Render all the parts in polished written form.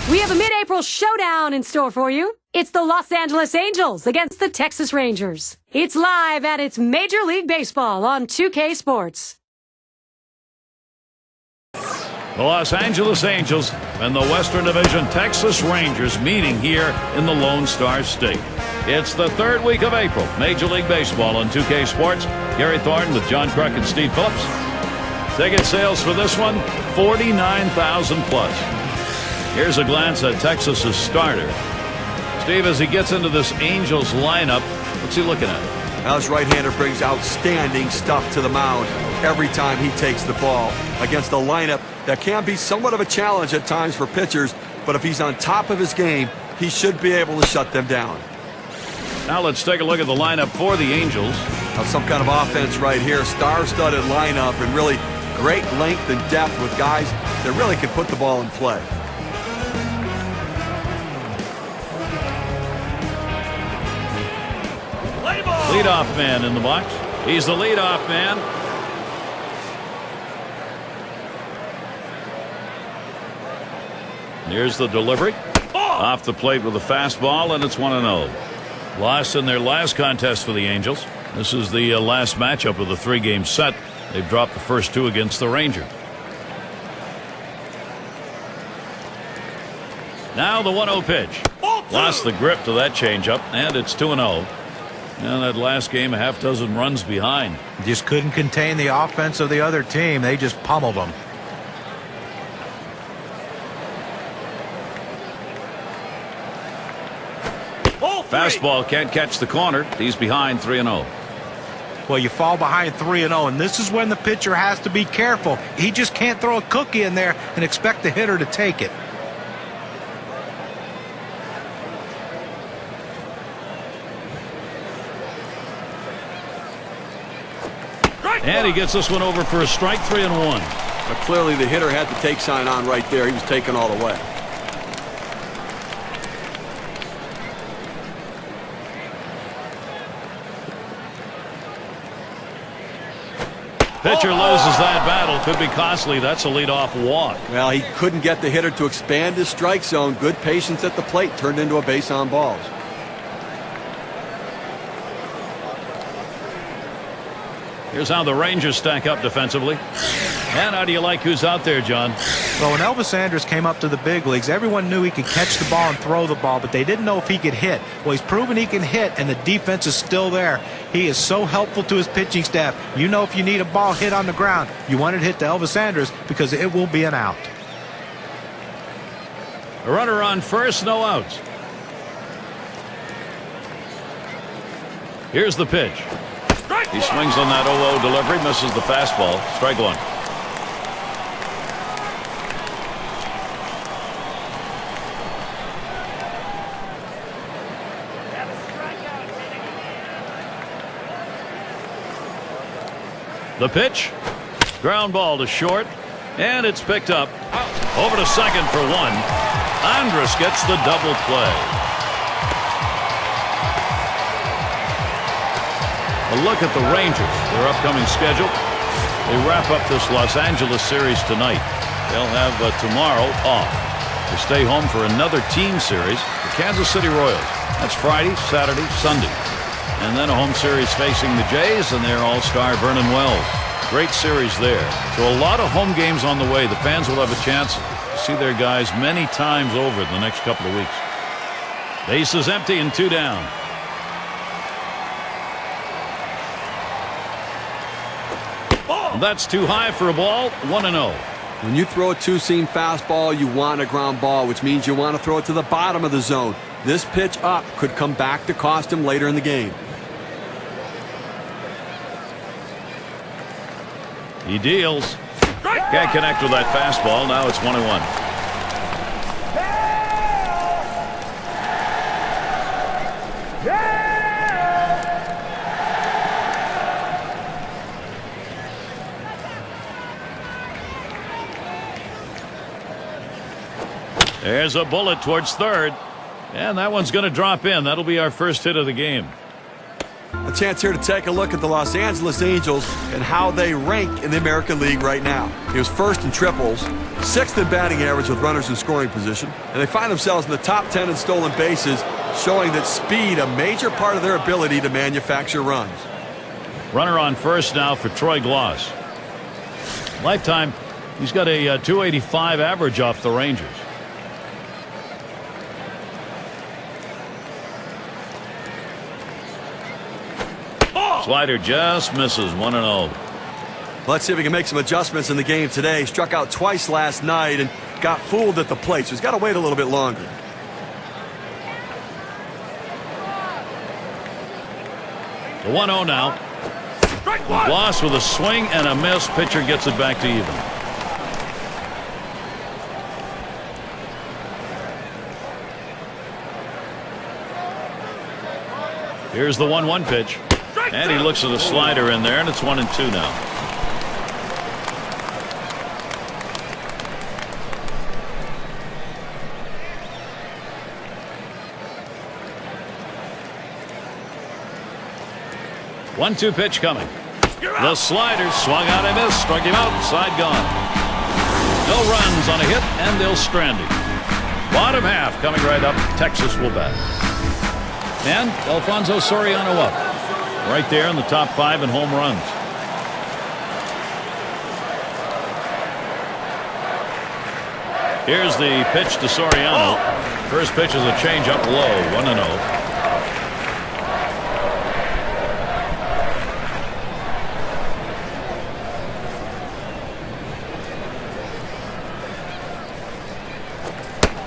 We have a mid-April showdown in store for you. It's the Los Angeles Angels against the Texas Rangers. It's live at its Major League Baseball on 2K Sports. The Los Angeles Angels and the Western Division Texas Rangers meeting here in the Lone Star State. It's the third week of April. Major League Baseball on 2K Sports. Gary Thornton with John Kruk and Steve Phillips. Ticket sales for this one, 49,000 plus. Here's a glance at Texas's starter. Steve, as he gets into this Angels lineup, what's he looking at? Now, his right-hander brings outstanding stuff to the mound every time he takes the ball against a lineup that can be somewhat of a challenge at times for pitchers, but if he's on top of his game, he should be able to shut them down. Now let's take a look at the lineup for the Angels. Now, some kind of offense right here, star-studded lineup, and really great length and depth with guys that really can put the ball in play. Leadoff man in the box. He's the leadoff man. Here's the delivery. Off the plate with a fastball, and it's 1-0. Lost in their last contest for the Angels. This is the last matchup of the three-game set. They've dropped the first two against the Rangers. Now the 1-0 pitch. Lost the grip to that changeup, and it's 2-0. And that last game, a half dozen runs behind. Just couldn't contain the offense of the other team. They just pummeled them. Fastball can't catch the corner. He's behind 3-0. Well, you fall behind 3-0, and this is when the pitcher has to be careful. He just can't throw a cookie in there and expect the hitter to take it. And he gets this one over for a strike, 3-1. But clearly the hitter had the take sign on right there. He was taken all the way. Pitcher loses that battle. Could be costly. That's a leadoff walk. Well, he couldn't get the hitter to expand his strike zone. Good patience at the plate turned into a base on balls. Here's how the Rangers stack up defensively. And how do you like who's out there, John? Well, when Elvis Andrus came up to the big leagues, everyone knew he could catch the ball and throw the ball, but they didn't know if he could hit. Well, he's proven he can hit, and the defense is still there. He is so helpful to his pitching staff. You know, if you need a ball hit on the ground, you want it hit to Elvis Andrus because it will be an out. A runner on first, no outs. Here's the pitch. He swings on that 0-0 delivery, misses the fastball. Strike one. The pitch. Ground ball to short. And it's picked up. Over to second for one. Andrus gets the double play. A look at the Rangers, their upcoming schedule. They wrap up this Los Angeles series tonight. They'll have tomorrow off. They stay home for another team series, the Kansas City Royals. That's Friday, Saturday, Sunday. And then a home series facing the Jays and their all-star Vernon Wells. Great series there. So a lot of home games on the way. The fans will have a chance to see their guys many times over in the next couple of weeks. Base is empty and two down. That's too high for a ball. 1-0. When you throw a two-seam fastball, you want a ground ball, which means you want to throw it to the bottom of the zone. This pitch up could come back to cost him later in the game. He deals. Can't connect with that fastball. Now it's 1-1. There's a bullet towards third. And that one's going to drop in. That'll be our first hit of the game. A chance here to take a look at the Los Angeles Angels and how they rank in the American League right now. He was first in triples, 6th in batting average with runners in scoring position, and they find themselves in the top 10 in stolen bases, showing that speed a major part of their ability to manufacture runs. Runner on first now for Troy Gloss. Lifetime, he's got a 285 average off the Rangers. Slider just misses. 1-0. Let's see if he can make some adjustments in the game today. Struck out twice last night and got fooled at the plate, so he's got to wait a little bit longer. The 1-0 now. Gloss with a swing and a miss. Pitcher gets it back to even. Here's the 1-1 pitch. And he looks at a slider in there, and it's 1-2 now. One-two pitch coming. The slider swung out and missed. Struck him out. Side gone. No runs on a hit, and they'll strand him. Bottom half coming right up. Texas will bat. And Alfonso Soriano up. Right there in the top 5 in home runs. Here's the pitch to Soriano. First pitch is a changeup low. 1-0.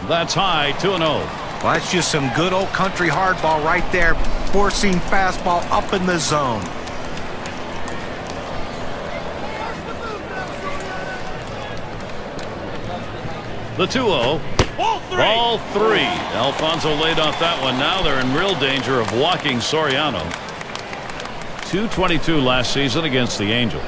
That's high. 2-0. Well, that's just some good old country hardball right there. Four-seam fastball up in the zone. The 2-0. Ball three. Alfonso laid off that one. Now they're in real danger of walking Soriano. 222 last season against the Angels.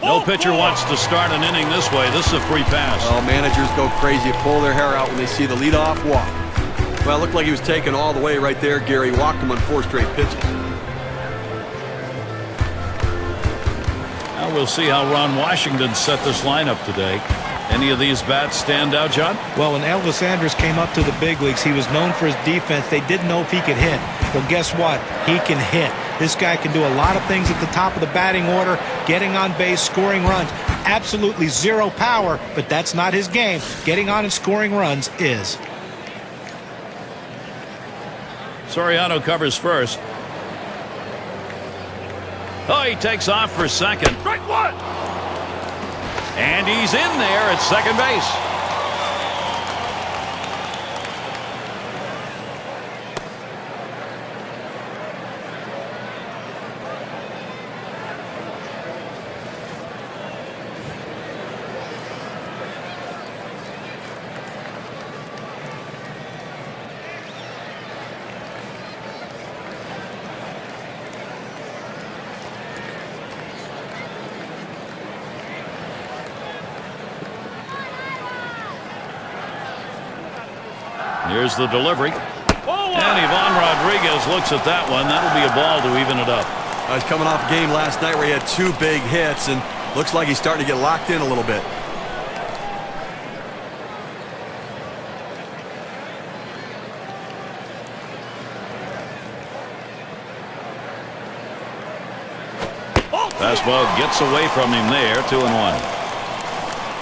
No pitcher wants to start an inning this way. This is a free pass. Well, managers go crazy, pull their hair out when they see the leadoff walk. Well, it looked like he was taken all the way right there. Gary walked him on 4 straight pitches. Now we'll see how Ron Washington set this lineup today. Any of these bats stand out, John? Well, when Elvis Andrus came up to the big leagues, he was known for his defense. They didn't know if he could hit. Well, guess what? He can hit. This guy can do a lot of things at the top of the batting order, getting on base, scoring runs. Absolutely zero power, but that's not his game. Getting on and scoring runs is. Soriano covers first. Oh, he takes off for second. Strike one. And he's in there at second base. Here's the delivery. And Ivan Rodriguez looks at that one. That'll be a ball to even it up. He's coming off a game last night where he had 2 big hits, and looks like he's starting to get locked in a little bit. Fastball gets away from him there. 2-1.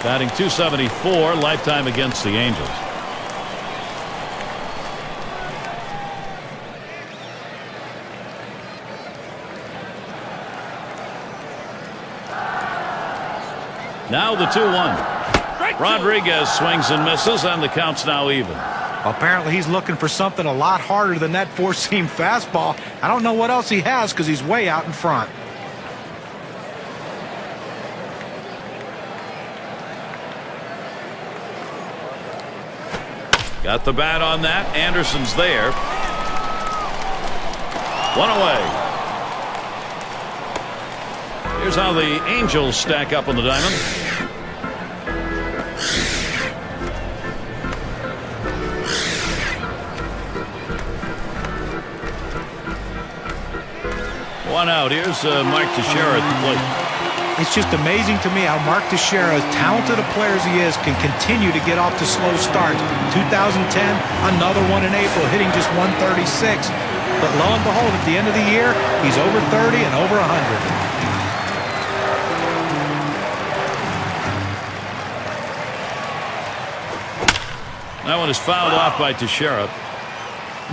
Batting .274 lifetime against the Angels. Now the 2-1. Rodriguez swings and misses, and the count's now even. Apparently he's looking for something a lot harder than that four-seam fastball. I don't know what else he has because he's way out in front. Got the bat on that. Anderson's there. One away. Here's how the Angels stack up on the diamond. One out. Here's Mike Teixeira at the plate. It's just amazing to me how Mark Teixeira, as talented a player as he is, can continue to get off to slow starts. 2010, another one in April, hitting just 136. But lo and behold, at the end of the year, he's over 30 and over 100. That one is fouled off by Teixeira.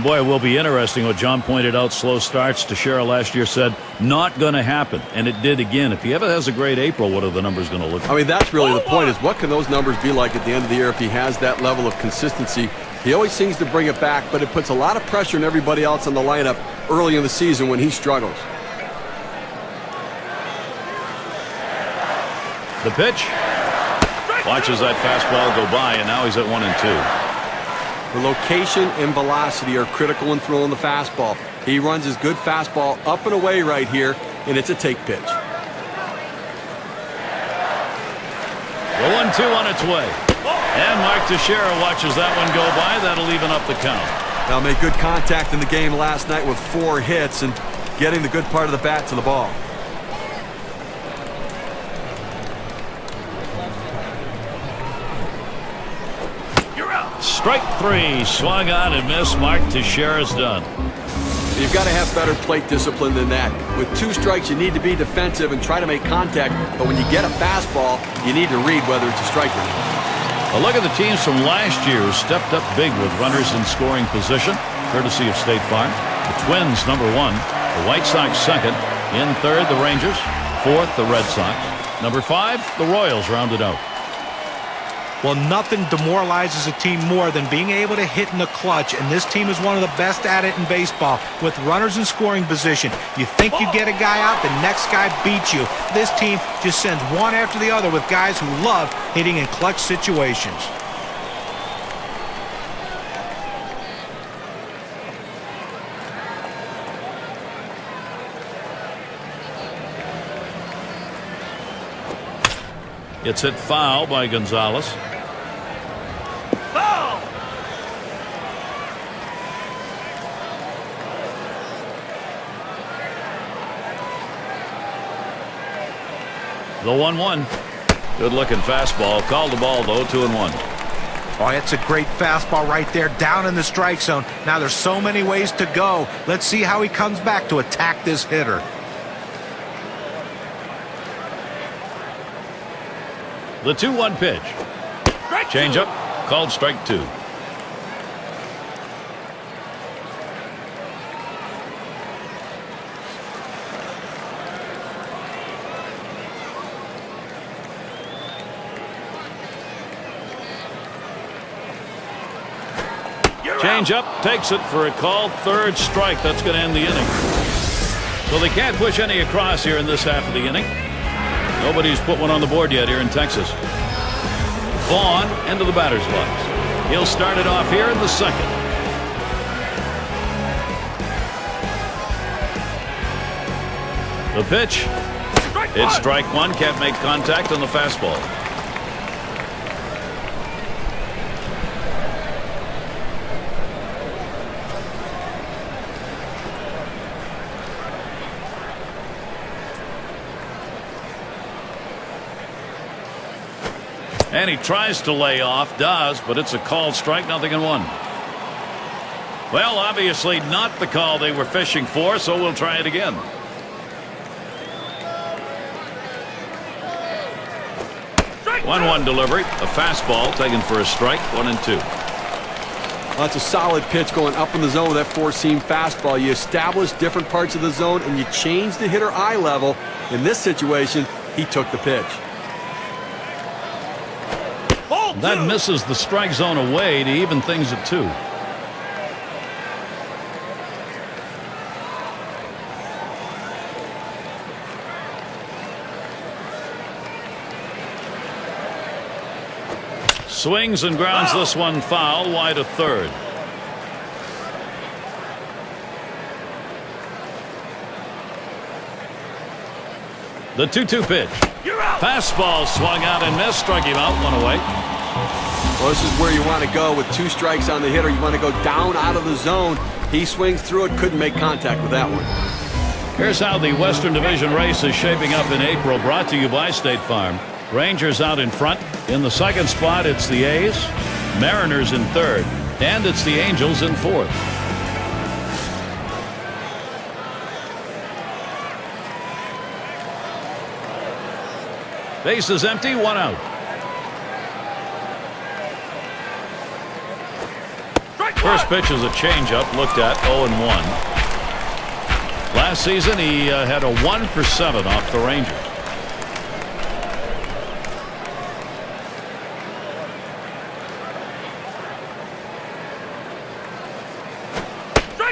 Boy, it will be interesting what John pointed out. Slow starts. Teixeira last year said not going to happen, and it did again. If he ever has a great April, what are the numbers going to look like? I mean, that's really the point, is what can those numbers be like at the end of the year if he has that level of consistency? He always seems to bring it back, but it puts a lot of pressure on everybody else in the lineup early in the season when he struggles. The pitch. Watches that fastball go by, and now he's at 1-2. The location and velocity are critical in throwing the fastball. He runs his good fastball up and away right here, and it's a take pitch. The 1-2 on its way. And Mark Teixeira watches that one go by. That'll even up the count. Now made good contact in the game last night with 4 hits and getting the good part of the bat to the ball. Strike 3, swung on and missed. Mark Teixeira's done. You've got to have better plate discipline than that. With 2 strikes, you need to be defensive and try to make contact, but when you get a fastball, you need to read whether it's a strike or not. A look at the teams from last year who stepped up big with runners in scoring position, courtesy of State Farm. The Twins, #1. The White Sox, 2nd. In 3rd, the Rangers. 4th, the Red Sox. #5, the Royals rounded out. Well, nothing demoralizes a team more than being able to hit in the clutch, and this team is one of the best at it in baseball. With runners in scoring position, you think you get a guy out, the next guy beats you. This team just sends one after the other with guys who love hitting in clutch situations. It's hit foul by Gonzalez. Foul! The 1-1. Good looking fastball. Called the ball though. 2-1. Oh, it's a great fastball right there, down in the strike zone. Now there's so many ways to go. Let's see how he comes back to attack this hitter. The 2-1 pitch. Change up. Called strike 2. Change up. Takes it for a call. 3rd strike. That's going to end the inning. So they can't push any across here in this half of the inning. Nobody's put one on the board yet here in Texas. Vaughn into the batter's box. He'll start it off here in the 2nd. The pitch. It's strike 1. Can't make contact on the fastball. And he tries to lay off, does, but it's a called strike, 0-1. Well, obviously not the call they were fishing for, so we'll try it again. Strike 1-1 delivery, a fastball taken for a strike, 1-2. Well, that's a solid pitch going up in the zone with that 4-seam fastball. You establish different parts of the zone and you change the hitter eye level. In this situation, he took the pitch. That misses the strike zone away to even things at 2. Swings and grounds this one foul, wide of 3rd. The 2-2 pitch. Fastball swung out and missed, struck him out, 1 away. Well, this is where you want to go with 2 strikes on the hitter. You want to go down out of the zone. He swings through it, couldn't make contact with that one. Here's how the Western Division race is shaping up in April, brought to you by State Farm. Rangers out in front. In the second spot, it's the A's, Mariners in third, and it's the Angels in fourth. Base is empty, 1 out. First pitch is a changeup, looked at 0-1. Last season, he had a 1 for 7 off the Rangers.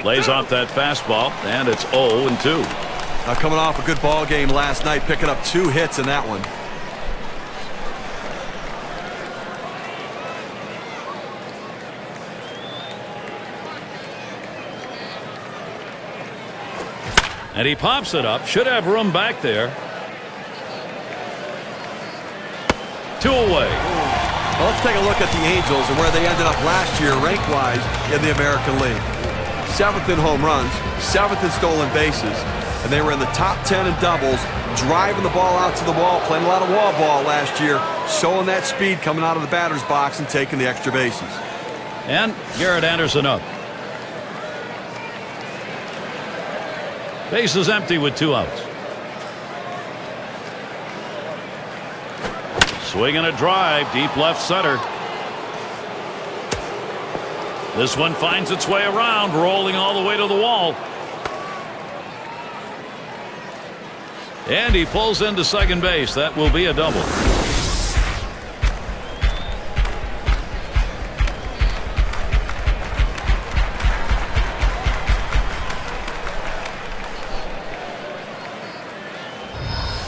Lays off that fastball, and it's 0-2. Now coming off a good ball game last night, picking up 2 hits in that one. And he pops it up. Should have room back there. 2 away. Well, let's take a look at the Angels and where they ended up last year rank-wise in the American League. 7th in home runs, 7th in stolen bases, and they were in the top 10 in doubles, driving the ball out to the wall, playing a lot of wall ball last year, showing that speed coming out of the batter's box and taking the extra bases. And Garrett Anderson up. Base is empty with 2 outs. Swinging a drive, deep left center. This one finds its way around, rolling all the way to the wall. And he pulls into second base. That will be a double.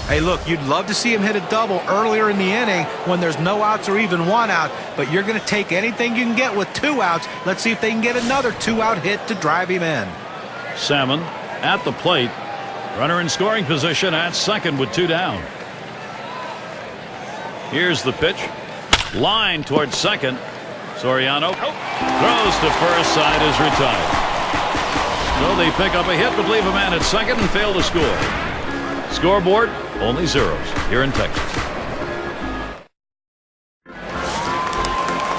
Hey, look, you'd love to see him hit a double earlier in the inning when there's no outs or even 1 out, but you're going to take anything you can get with 2 outs. Let's see if they can get another 2-out hit to drive him in. Salmon at the plate. Runner in scoring position at second with 2 down. Here's the pitch. Line towards second. Soriano throws to first. Side is retired. So they pick up a hit but leave a man at second and fail to score. Scoreboard, only zeros here in Texas.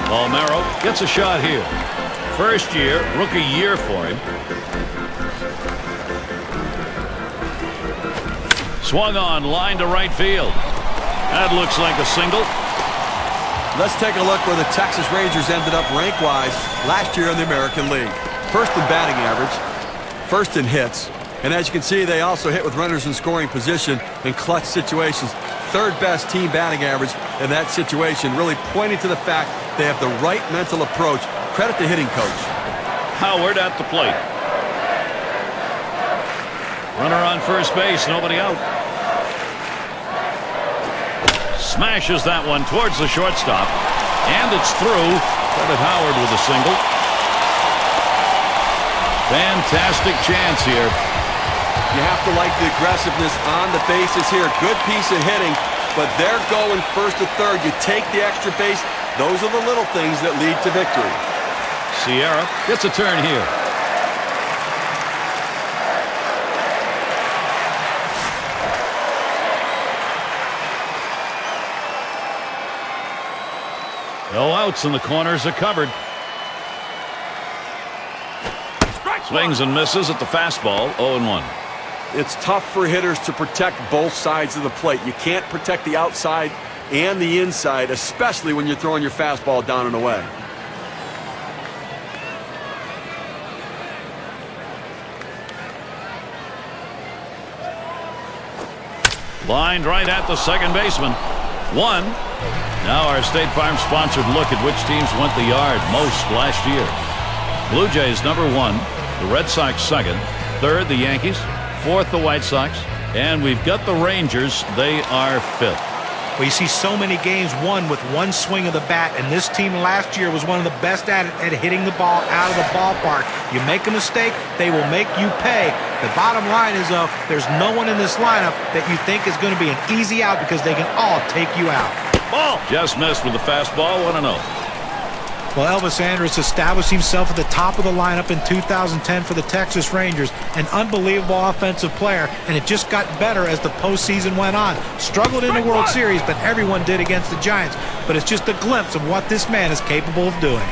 Palmero gets a shot here. First year, rookie year for him. Swung on, line to right field. That looks like a single. Let's take a look where the Texas Rangers ended up rank-wise last year in the American League. First in batting average, first in hits, and as you can see, they also hit with runners in scoring position in clutch situations. Third best team batting average in that situation, really pointing to the fact they have the right mental approach. Credit the hitting coach. Howard at the plate. Runner on first base, nobody out. Smashes that one towards the shortstop, and it's through. Credit Howard with a single. Fantastic chance here. You have to like the aggressiveness on the bases here. Good piece of hitting, but they're going first to third. You take the extra base. Those are the little things that lead to victory. Sierra gets a turn here. No outs and the corners are covered. Swings and misses at the fastball, 0-1. It's tough for hitters to protect both sides of the plate. You can't protect the outside and the inside, especially when you're throwing your fastball down and away. Lined right at the second baseman. 1. Now our State Farm sponsored look at which teams went the yard most last year. Blue Jays number 1, the Red Sox second, third the Yankees, fourth the White Sox, and we've got the Rangers. They are fifth. Well, you see so many games won with 1 swing of the bat, and this team last year was one of the best at hitting the ball out of the ballpark. You make a mistake, they will make you pay. The bottom line is, though, there's no one in this lineup that you think is going to be an easy out because they can all take you out. Ball just missed with the fastball, 1-0. Well, Elvis Andrus established himself at the top of the lineup in 2010 for the Texas Rangers. An unbelievable offensive player, and it just got better as the postseason went on. Struggled in the World Series, but everyone did against the Giants. But it's just a glimpse of what this man is capable of doing.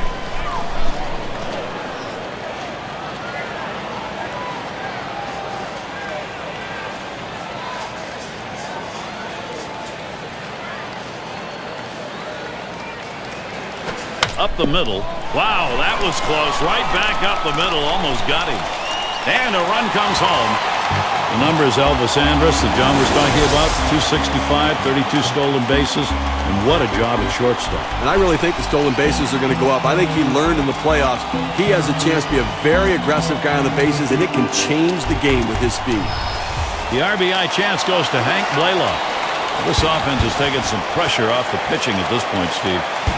Up the middle. Wow, that was close. Right back up the middle. Almost got him. And a run comes home. The number is Elvis Andrus that John was talking about. 265, 32 stolen bases. And what a job at shortstop. And I really think the stolen bases are going to go up. I think he learned in the playoffs. He has a chance to be a very aggressive guy on the bases, and it can change the game with his speed. The RBI chance goes to Hank Blaylock. This offense is taking some pressure off the pitching at this point, Steve.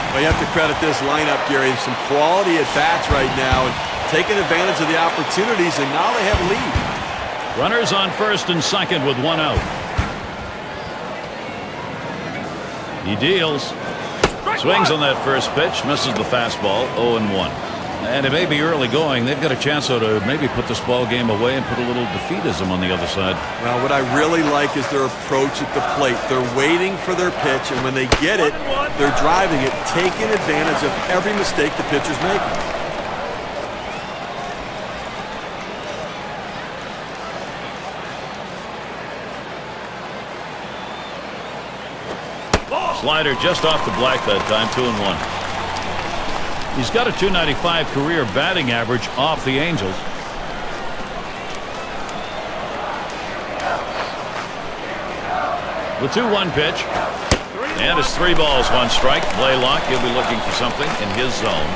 Well, you have to credit this lineup, Gary. Some quality at-bats right now and taking advantage of the opportunities, and now they have a lead. Runners on first and second with one out. He deals. Swings on that first pitch. Misses the fastball. 0-1. And it may be early going. They've got a chance though to maybe put this ball game away and put a little defeatism on the other side. Well, what I really like is their approach at the plate. They're waiting for their pitch, and when they get it, they're driving it, taking advantage of every mistake the pitcher's making. Slider just off the black that time. 2-1. He's got a .295 career batting average off the Angels. The 2-1 pitch. And it's 3 balls, 1 strike. Blaylock, he'll be looking for something in his zone.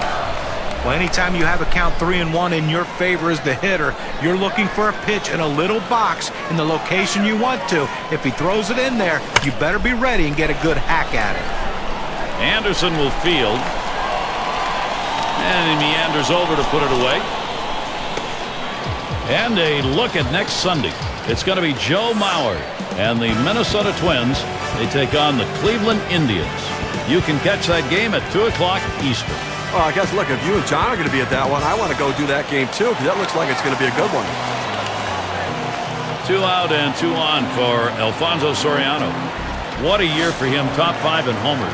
Well, anytime you have a count 3-1 in your favor as the hitter, you're looking for a pitch in a little box in the location you want to. If he throws it in there, you better be ready and get a good hack at it. Anderson will field. And he meanders over to put it away. And a look at next Sunday. It's going to be Joe Mauer and the Minnesota Twins. They take on the Cleveland Indians. You can catch that game at 2 o'clock Eastern. Well, I guess, look, if you and John are going to be at that one, I want to go do that game too, because that looks like it's going to be a good one. 2 out and 2 on for Alfonso Soriano. What a year for him. Top 5 in homers.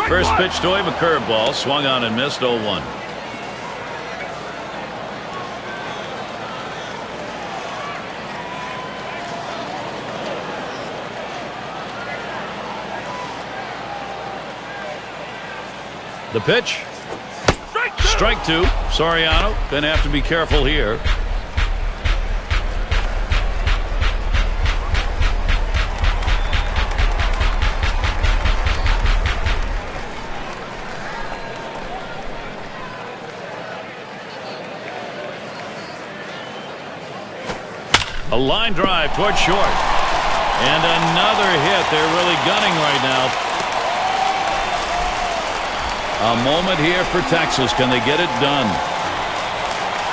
First pitch to him, a curveball, swung on and missed. 0-1. The pitch. Strike 2. Soriano going to have to be careful here. A line drive towards short. And another hit. They're really gunning right now. A moment here for Texas. Can they get it done?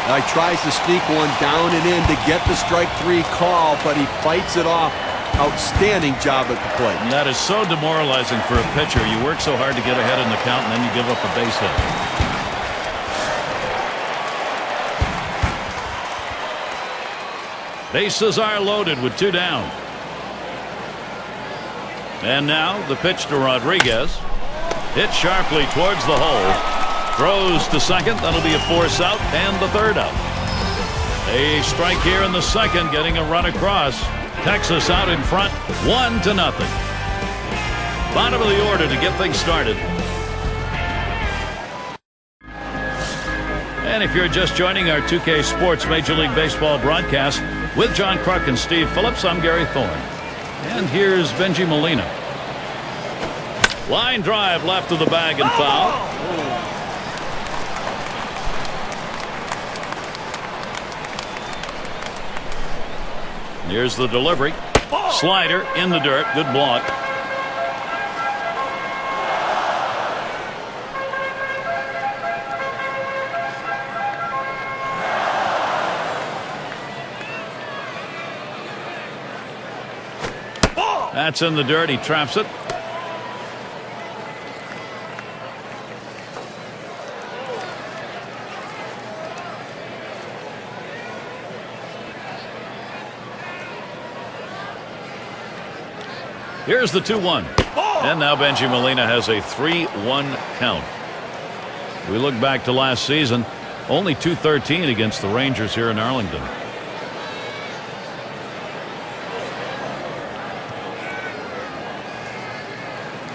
He tries to sneak one down and in to get the strike 3 call, but he fights it off. Outstanding job at the plate. And that is so demoralizing for a pitcher. You work so hard to get ahead in the count, and then you give up a base hit. Bases are loaded with 2 down. And now the pitch to Rodriguez. Hit sharply towards the hole. Throws to second. That'll be a force out and the 3rd out. A strike here in the 2nd, getting a run across. Texas out in front, 1-0. Bottom of the order to get things started. And if you're just joining our 2K Sports Major League Baseball broadcast with John Kruk and Steve Phillips, I'm Gary Thorne. And here's Benji Molina. Line drive left of the bag and foul. Here's the delivery. Slider in the dirt. Good block. That's in the dirt. He traps it. Here's the 2-1. And now Benji Molina has a 3-1 count. We look back to last season, only 213 against the Rangers here in Arlington.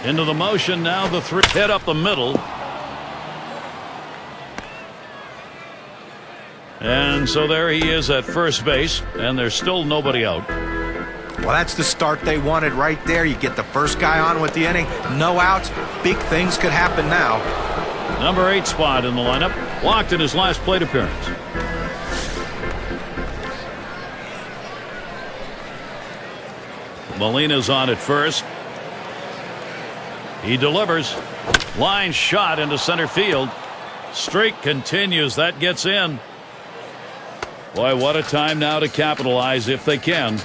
Into the motion now, the 3 hit up the middle. And so there he is at first base, and there's still nobody out. Well, that's the start they wanted right there. You get the first guy on with the inning, no outs, big things could happen now. Number 8 spot in the lineup, walked in his last plate appearance. Molina's on at first. He delivers. Line shot into center field. Streak continues. That gets in. Boy, what a time now to capitalize if they can.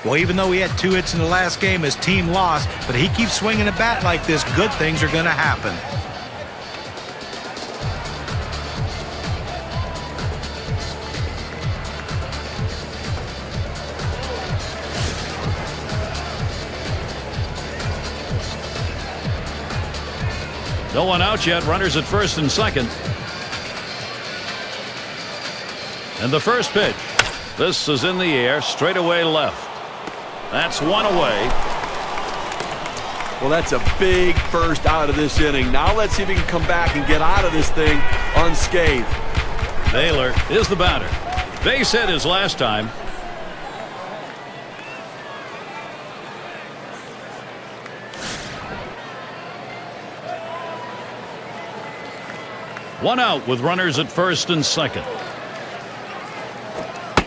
Well, even though he had 2 hits in the last game, his team lost, but he keeps swinging a bat like this, good things are going to happen. No one out yet. Runners at first and second. And the first pitch. This is in the air, straight away left. That's one away. Well, that's a big first out of this inning. Now let's see if he can come back and get out of this thing unscathed. Naylor is the batter. Base hit his last time. One out with runners at first and second.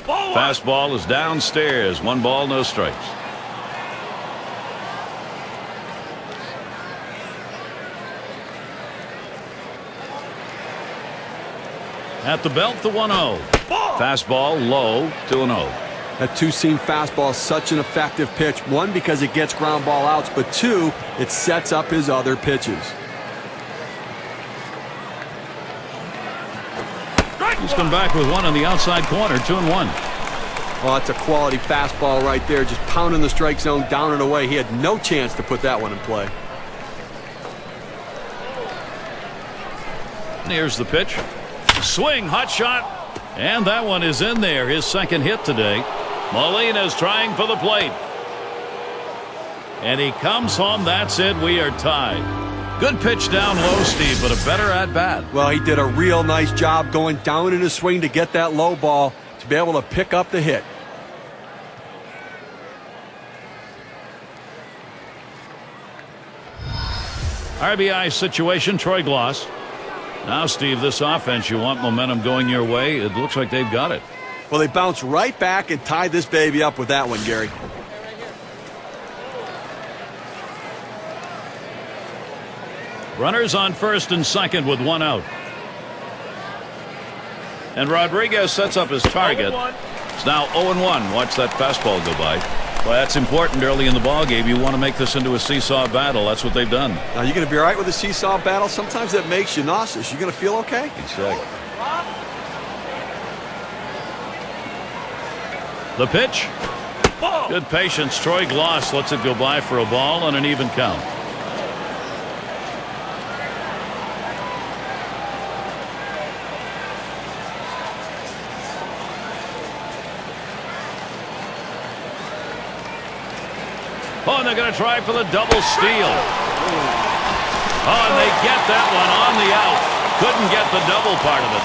Fastball is downstairs. 1 ball, no strikes. At the belt, the 1-0. Fastball low, 2-0. That 2-seam fastball is such an effective pitch. 1, because it gets ground ball outs, but 2, it sets up his other pitches. He's come back with 1 on the outside corner, 2-1. Well, that's a quality fastball right there, just pounding the strike zone down and away. He had no chance to put that one in play. Here's the pitch. Swing, hot shot. And that one is in there, his second hit today. Molina's trying for the plate. And he comes home. That's it. We are tied. Good pitch down low, Steve, but a better at bat. Well, he did a real nice job going down in his swing to get that low ball to be able to pick up the hit. RBI situation, Troy Gloss. Now, Steve, this offense, you want momentum going your way. It looks like they've got it. Well, they bounced right back and tied this baby up with that one, Gary. Runners on first and second with 1 out. And Rodriguez sets up his target. It's now 0-1. Watch that fastball go by. Well, that's important early in the ballgame. You want to make this into a seesaw battle. That's what they've done. Now, you're going to be all right with a seesaw battle? Sometimes that makes you nauseous. You're going to feel okay? Exactly. The pitch. Good patience. Troy Gloss lets it go by for a ball and an even count. Oh, and they're going to try for the double steal. Oh, and they get that one on the out. Couldn't get the double part of it.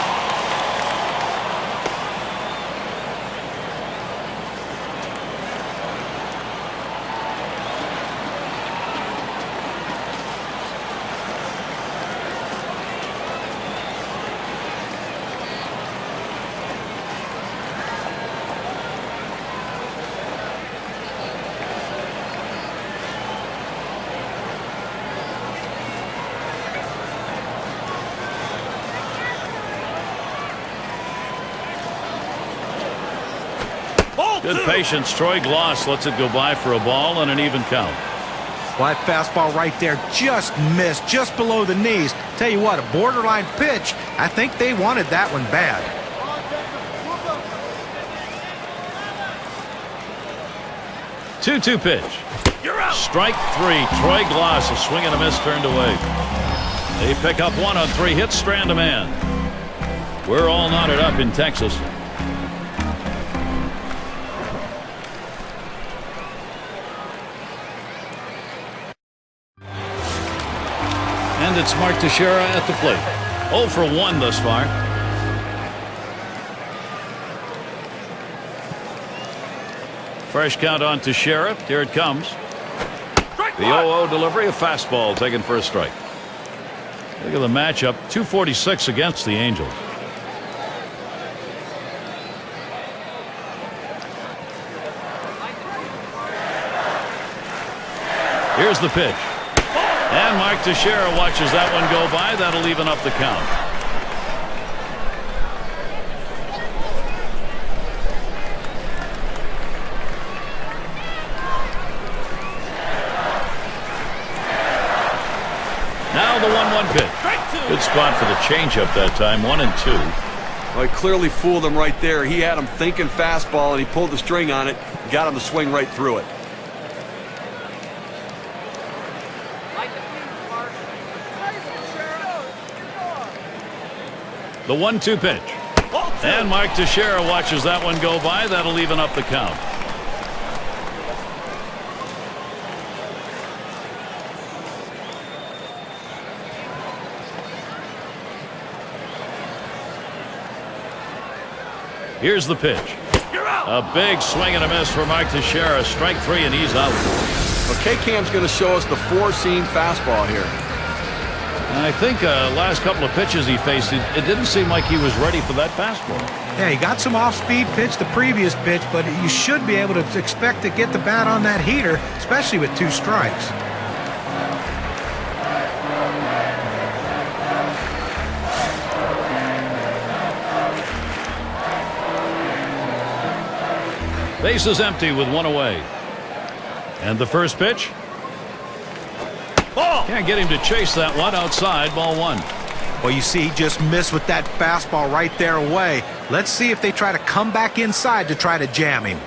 Good patience. Troy Gloss lets it go by for a ball and an even count. Well, that fastball right there just missed, just below the knees. Tell you what, a borderline pitch. I think they wanted that one bad. Two-two pitch. You're out. Strike three. Troy Gloss, a swing and a miss turned away. They pick up one on 3 hits, strand a man. We're all knotted up in Texas. And it's Mark Teixeira at the plate. 0 for 1 thus far. Fresh count on Teixeira. Here it comes. The 0-0 delivery, a fastball taken for a strike. Look at the matchup, 246 against the Angels. Here's the pitch. And Mark Teixeira watches that one go by. That'll even up the count. Now the 1-1 pitch. Good spot for the changeup that time. 1-2. Well, he clearly fooled him right there. He had him thinking fastball, and he pulled the string on it, got him to swing right through it. The 1-2 pitch. And Mark Teixeira watches that one go by. That'll even up the count. Here's the pitch. A big swing and a miss for Mark Teixeira. Strike 3 and he's out. Well, K-Cam's going to show us the 4-seam fastball here. And I think last couple of pitches he faced, it didn't seem like he was ready for that fastball. Yeah, he got some off-speed pitch the previous pitch, but you should be able to expect to get the bat on that heater, especially with 2 strikes. Base is empty with 1 away. And the first pitch. Ball. Can't get him to chase that one outside. Ball 1. Well, you see, he just missed with that fastball right there away. Let's see if they try to come back inside to try to jam him.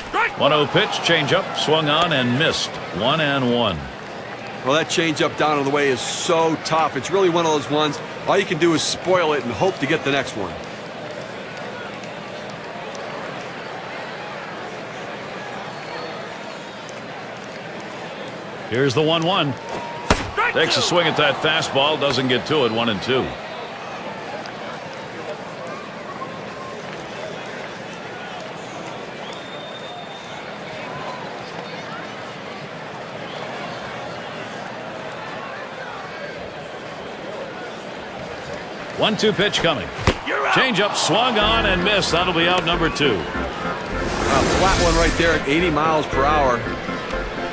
Strike. 1-0 pitch, changeup, swung on and missed. 1-1. Well, that changeup down on the way is so tough. It's really one of those ones, all you can do is spoil it and hope to get the next one. Here's the 1-1. Takes a swing at that fastball, doesn't get to it. 1-2. One-two pitch coming. Changeup swung on and missed. That'll be out number 2. Flat one right there at 80 miles per hour.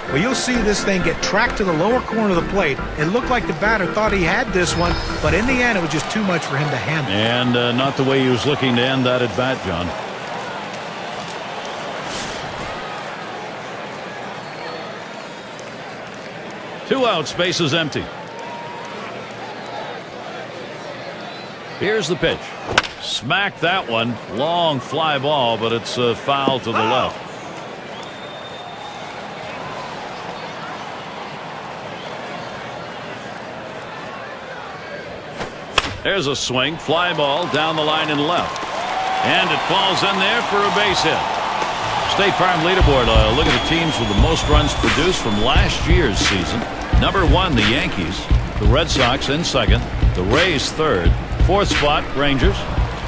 Well, you'll see this thing get tracked to the lower corner of the plate. It looked like the batter thought he had this one, but in the end, it was just too much for him to handle. And not the way he was looking to end that at bat, John. Two outs, base is empty. Here's the pitch. Smack that one. Long fly ball, but it's foul to the left. There's a swing. Fly ball down the line and left. And it falls in there for a base hit. State Farm leaderboard. Look at the teams with the most runs produced from last year's season. Number 1, the Yankees. The Red Sox in second. The Rays third. Fourth spot, Rangers.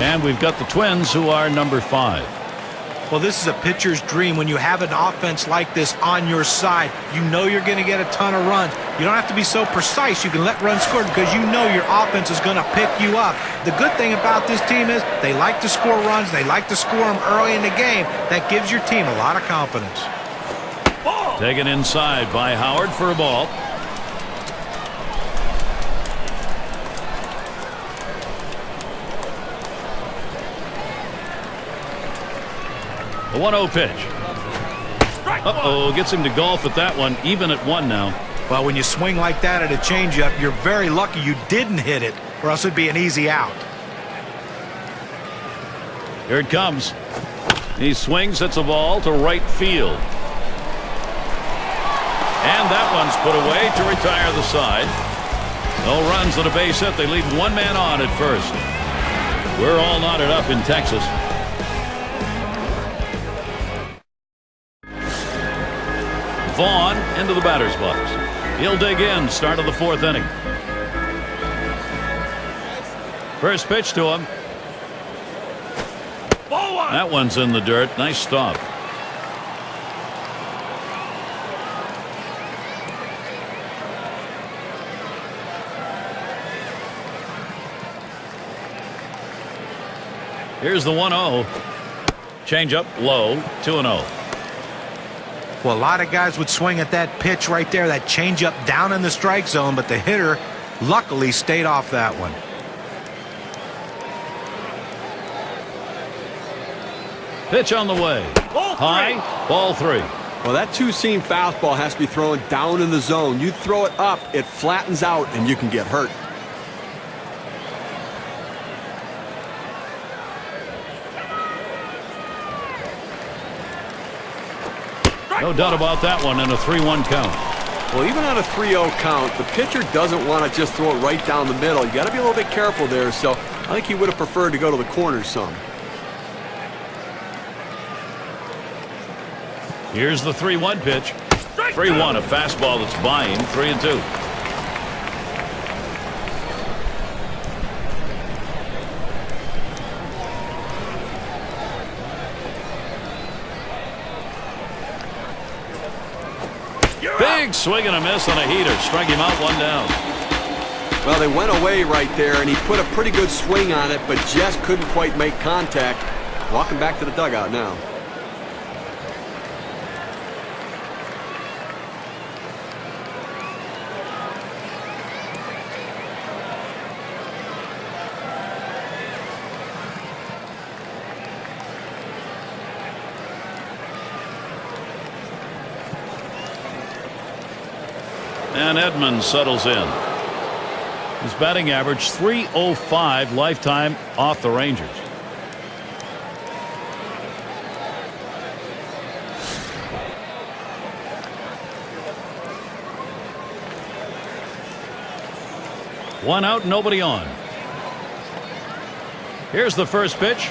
And we've got the Twins, who are number 5. Well, this is a pitcher's dream when you have an offense like this on your side. You know you're going to get a ton of runs. You don't have to be so precise. You can let runs score because you know your offense is going to pick you up. The good thing about this team is they like to score runs. They like to score them early in the game. That gives your team a lot of confidence. Taken inside by Howard for a ball. The 1-0 pitch. Uh-oh, gets him to golf at that one, even at 1 now. Well, when you swing like that at a changeup, you're very lucky you didn't hit it, or else it'd be an easy out. Here it comes. He swings, hits a ball to right field. And that one's put away to retire the side. No runs and a base hit. They leave one man on at first. We're all knotted up in Texas. Vaughn into the batter's box. He'll dig in, start of the 4th inning. First pitch to him. Ball 1. That one's in the dirt. Nice stop. Here's the 1-0. Change-up, low, 2-0. Well, a lot of guys would swing at that pitch right there, that changeup down in the strike zone, but the hitter luckily stayed off that one. Pitch on the way. Ball 3. High, ball 3. Well, that two-seam fastball has to be thrown down in the zone. You throw it up, it flattens out, and you can get hurt. No doubt about that one in a 3-1 count. Well, even on a 3-0 count, the pitcher doesn't want to just throw it right down the middle. You got to be a little bit careful there, so I think he would have preferred to go to the corners some. Here's the 3-1 pitch. 3-1, a fastball that's buying, 3-2. Big swing and a miss on a heater. Strike him out, 1 down. Well, they went away right there, and he put a pretty good swing on it, but just couldn't quite make contact. Walking back to the dugout now. And Edmonds settles in. His batting average .305 lifetime off the Rangers. One out, nobody on. Here's the first pitch.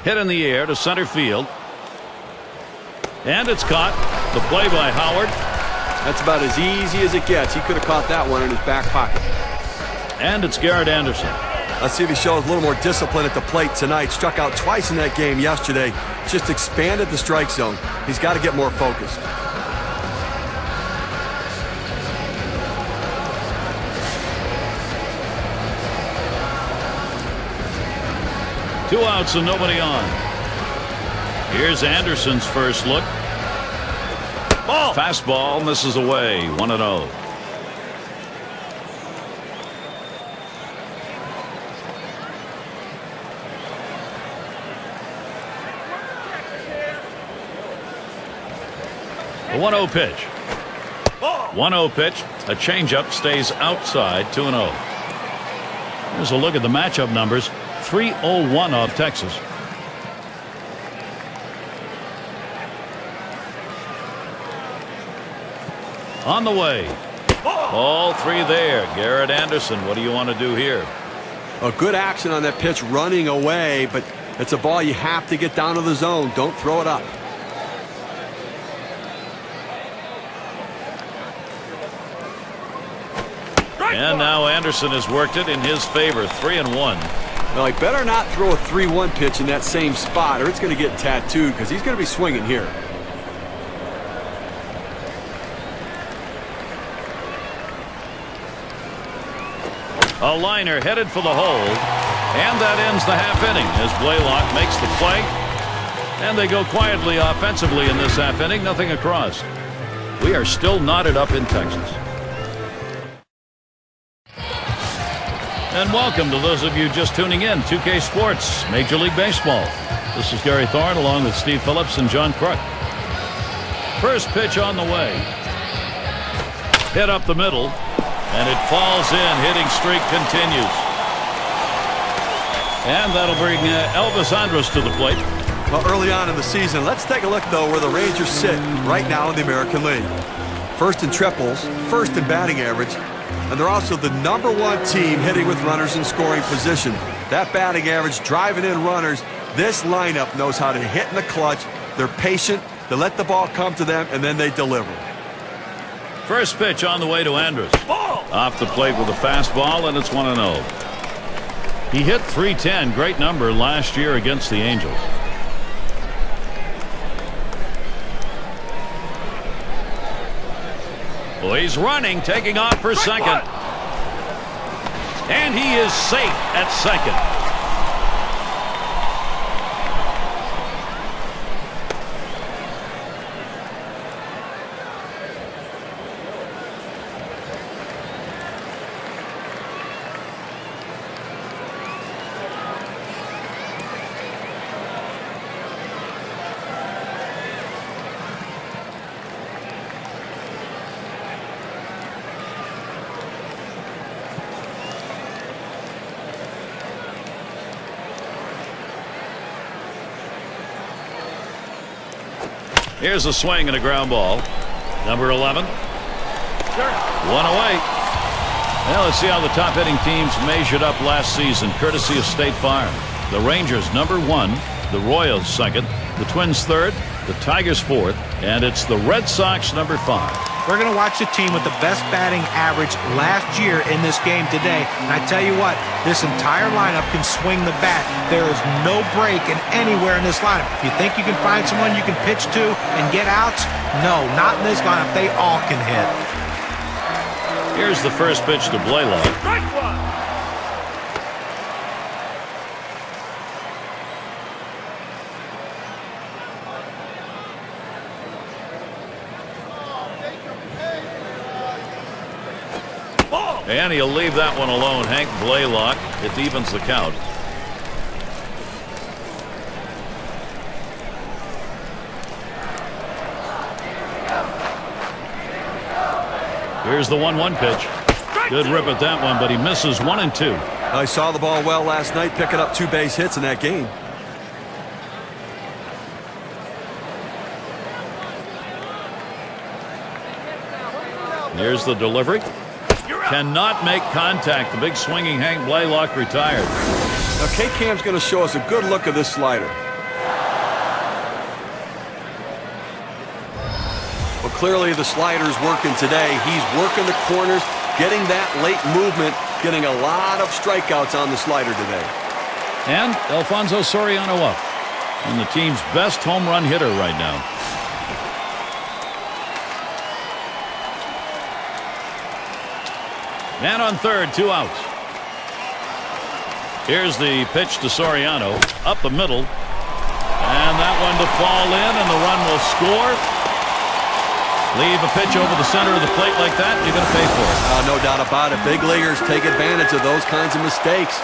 Hit in the air to center field. And it's caught. The play by Howard. That's about as easy as it gets. He could have caught that one in his back pocket. And it's Garrett Anderson. Let's see if he shows a little more discipline at the plate tonight. Struck out twice in that game yesterday. Just expanded the strike zone. He's got to get more focused. Two outs and nobody on. Here's Anderson's first look. Ball. Fastball misses away, 1-0. The 1-0 pitch. Ball. 1-0 pitch. A changeup stays outside, 2-0. Here's a look at the matchup numbers. 3-0-1 off Texas. On the way. All 3 there. Garrett Anderson, what do you want to do here? A good action on that pitch running away, but it's a ball you have to get down to the zone. Don't throw it up. And now Anderson has worked it in his favor, 3-1. Well, he better not throw a 3-1 pitch in that same spot, or it's going to get tattooed because he's going to be swinging here. A liner headed for the hole. And that ends the half inning as Blaylock makes the play. And they go quietly offensively in this half inning. Nothing across. We are still knotted up in Texas. And welcome to those of you just tuning in. 2K Sports, Major League Baseball. This is Gary Thorne along with Steve Phillips and John Crook. First pitch on the way. Hit up the middle, and it falls in. Hitting streak continues. And that'll bring Elvis Andrus to the plate. Well, early on in the season, let's take a look, though, where the Rangers sit right now in the American League. First in triples, first in batting average, and they're also the #1 team hitting with runners in scoring position. That batting average, driving in runners, this lineup knows how to hit in the clutch. They're patient, they let the ball come to them, and then they deliver. First pitch on the way to Andrus. Off the plate with a fastball, and it's 1-0. He hit .310, great number last year against the Angels. Well, he's running, taking off for second. And he is safe at second. Here's a swing and a ground ball. Number 11. One away. Now let's see how the top hitting teams measured up last season, courtesy of State Farm. The Rangers #1, the Royals second, the Twins third, the Tigers fourth, and it's the Red Sox #5. We're going to watch the team with the best batting average last year in this game today. And I tell you what, this entire lineup can swing the bat. There is no break in anywhere in this lineup. You think you can find someone you can pitch to and get outs? No, not in this lineup. They all can hit. Here's the first pitch to Blaylock. Strike one. And he'll leave that one alone. Hank Blaylock. It evens the count. Here's the 1-1 pitch. Good rip at that one, but he misses 1 and 2. I saw the ball well last night, picking up 2 base hits in that game. Here's the delivery. Cannot make contact. The big swinging Hank Blaylock retired. Now K-Cam's going to show us a good look of this slider. Well, clearly the slider's working today. He's working the corners, getting that late movement, getting a lot of strikeouts on the slider today. And Alfonso Soriano up. And the team's best home run hitter right now. Man on third, 2 outs. Here's the pitch to Soriano, up the middle. And that one to fall in, and the run will score. Leave a pitch over the center of the plate like that, you're going to pay for it. No doubt about it. Big leaguers take advantage of those kinds of mistakes.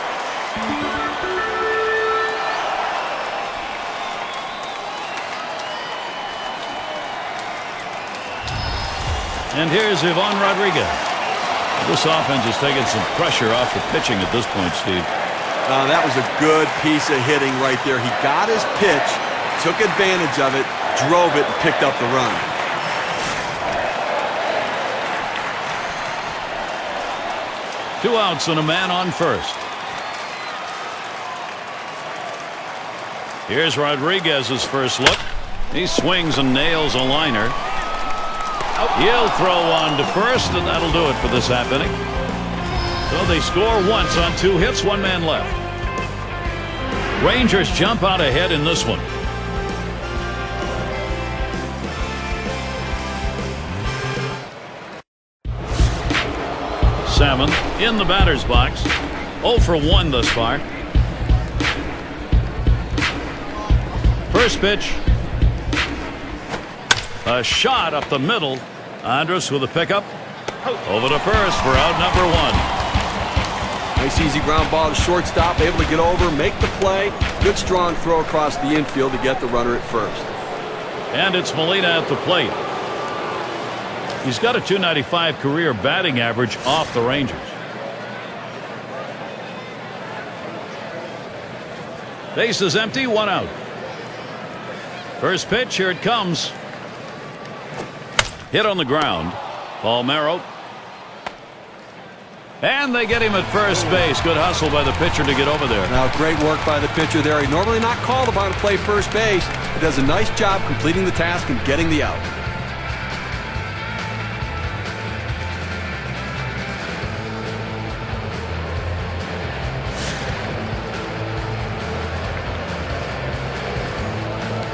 And here's Ivan Rodriguez. This offense is taking some pressure off the pitching at this point, Steve. That was a good piece of hitting right there. He got his pitch, took advantage of it, drove it, and picked up the run. Two outs and a man on first. Here's Rodriguez's first look. He swings and nails a liner. He'll throw on to first, and that'll do it for this half inning. So they score once on 2 hits, 1 man left. Rangers jump out ahead in this one. Salmon in the batter's box. 0 for 1 thus far. First pitch. A shot up the middle. Andrus with a pickup. Over to first for out number 1. Nice easy ground ball to shortstop, able to get over, make the play. Good strong throw across the infield to get the runner at first. And it's Molina at the plate. He's got a .295 career batting average off the Rangers. Base is empty, 1 out. First pitch, here it comes. Hit on the ground. Palmeiro. And they get him at first base. Good hustle by the pitcher to get over there. Now, great work by the pitcher there. He's normally not called upon to play first base. He does a nice job completing the task and getting the out.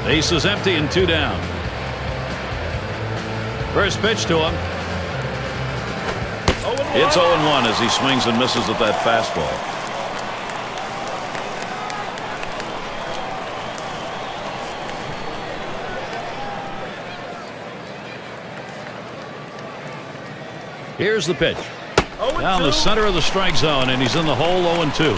Base is empty and 2 down. First pitch to him. It's 0-1 as he swings and misses at that fastball. Here's the pitch. Down the center of the strike zone, and he's in the hole 0-2.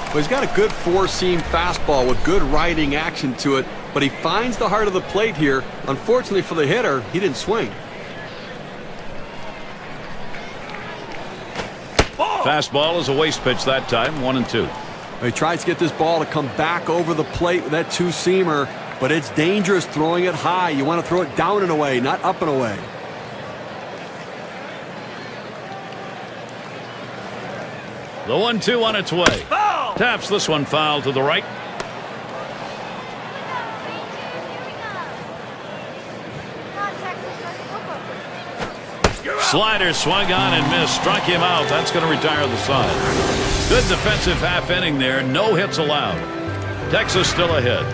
Well, he's got a good four-seam fastball with good riding action to it, but he finds the heart of the plate here. Unfortunately for the hitter, he didn't swing. Fastball is a waste pitch that time, 1-2. He tries to get this ball to come back over the plate with that two-seamer, but it's dangerous throwing it high. You want to throw it down and away, not up and away. The 1-2 on its way. Taps this one foul to the right. Slider swung on and missed. Struck him out. That's going to retire the side. Good defensive half inning there. No hits allowed. Texas still ahead.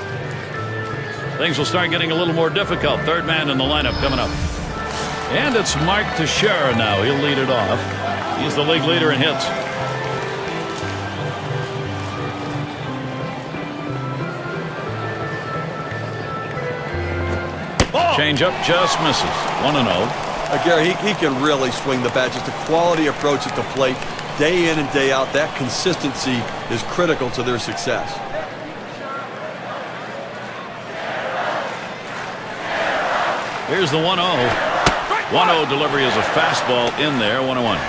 Things will start getting a little more difficult. Third man in the lineup coming up. And it's Mark Teixeira now. He'll lead it off. He's the league leader in hits. Changeup just misses. 1-0. Gary, he can really swing the bat. Just a quality approach at the plate. Day in and day out, that consistency is critical to their success. Here's the 1-0. 1-0 delivery is a fastball in there. 1-1.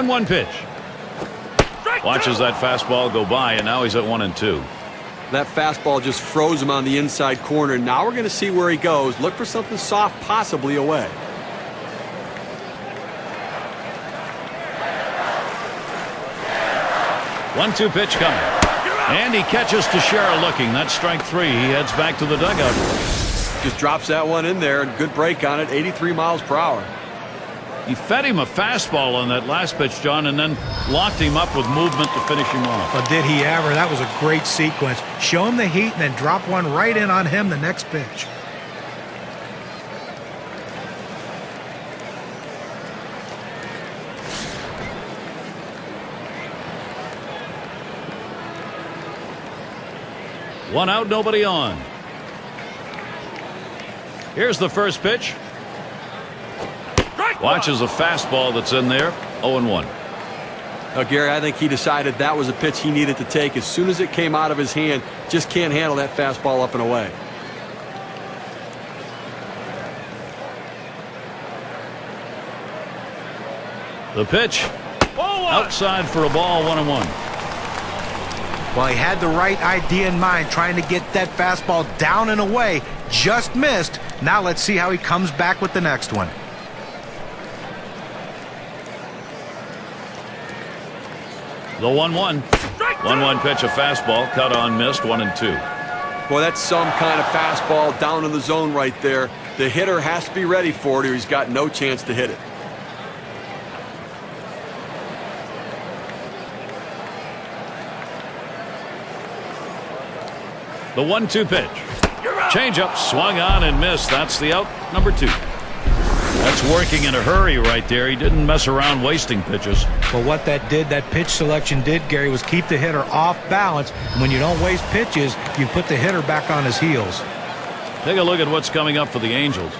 One pitch. Watches that fastball go by, and now he's at 1-2. That fastball just froze him on the inside corner. Now we're going to see where he goes. Look for something soft, possibly away. One-two pitch coming. And he catches Teixeira looking. That's strike 3. He heads back to the dugout. Just drops that one in there. Good break on it. 83 miles per hour. He fed him a fastball on that last pitch, John, and then locked him up with movement to finish him off. But did he ever? That was a great sequence. Show him the heat and then drop one right in on him the next pitch. One out, nobody on. Here's the first pitch. Watches a fastball that's in there. 0-1. Now, Gary, I think he decided that was a pitch he needed to take as soon as it came out of his hand. Just can't handle that fastball up and away. The pitch. Outside for a ball. 1-1. Well, he had the right idea in mind, trying to get that fastball down and away. Just missed. Now let's see how he comes back with the next one. The 1-1. 1-1 pitch, a fastball. Cut on, missed. 1-2. Boy, that's some kind of fastball down in the zone right there. The hitter has to be ready for it or he's got no chance to hit it. The 1-2 pitch. Changeup swung on and missed. That's the out, number 2. That's working in a hurry right there. He didn't mess around wasting pitches. But what that pitch selection did, Gary, was keep the hitter off balance. And when you don't waste pitches, you put the hitter back on his heels. Take a look at what's coming up for the Angels.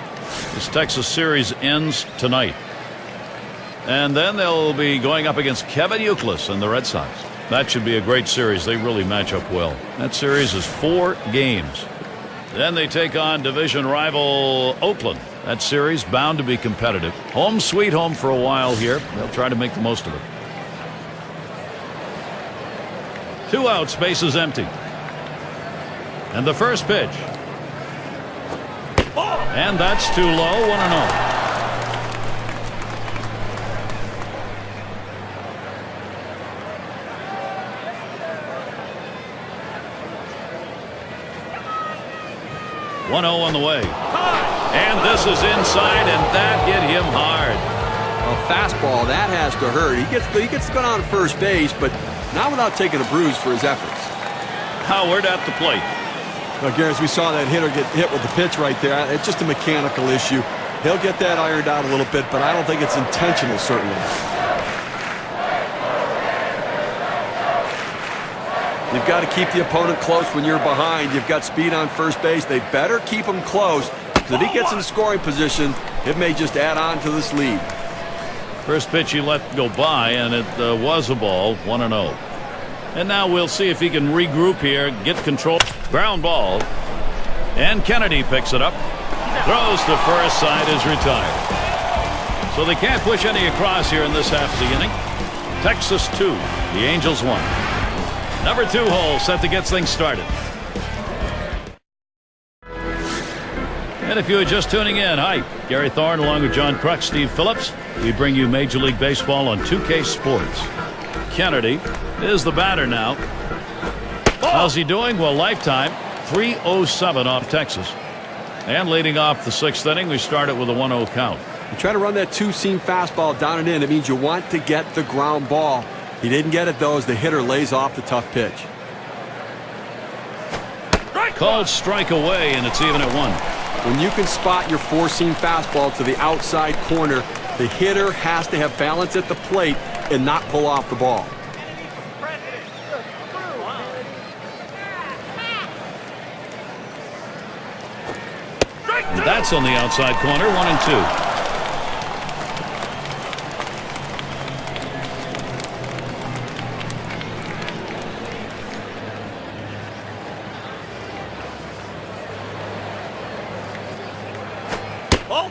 This Texas series ends tonight. And then they'll be going up against Kevin Youkilis and the Red Sox. That should be a great series. They really match up well. That series is 4 games. Then they take on division rival Oakland. That series bound to be competitive. Home sweet home for a while here. They'll try to make the most of it. 2 outs, base is empty. And the first pitch. And that's too low, 1-0. On the way. And this is inside, and that hit him hard. A fastball, that has to hurt. He gets to go down to first base, but not without taking a bruise for his efforts. Howard at the plate. Well, Gary, as we saw that hitter get hit with the pitch right there, it's just a mechanical issue. He'll get that ironed out a little bit, but I don't think it's intentional, certainly. You've got to keep the opponent close when you're behind. You've got speed on first base. They better keep him close, because if he gets in the scoring position, it may just add on to this lead. First pitch he let go by, and it was a ball, 1-0. And now we'll see if he can regroup here, get control. Ground ball. And Kennedy picks it up. Throws to first, side is retired. So they can't push any across here in this half of the inning. Texas 2, the Angels 1. Number 2 hole set to get things started. And if you are just tuning in, hi, Gary Thorne along with John Kruk, Steve Phillips. We bring you Major League Baseball on 2K Sports. Kennedy is the batter now. How's he doing? Well, lifetime 307 off Texas. And leading off the 6th inning, we started with a 1-0 count. You try to run that 2-seam fastball down and in. It means you want to get the ground ball. He didn't get it, though, as the hitter lays off the tough pitch. Called strike away, and it's even at 1. When you can spot your 4-seam fastball to the outside corner, the hitter has to have balance at the plate and not pull off the ball. And that's on the outside corner, 1-2.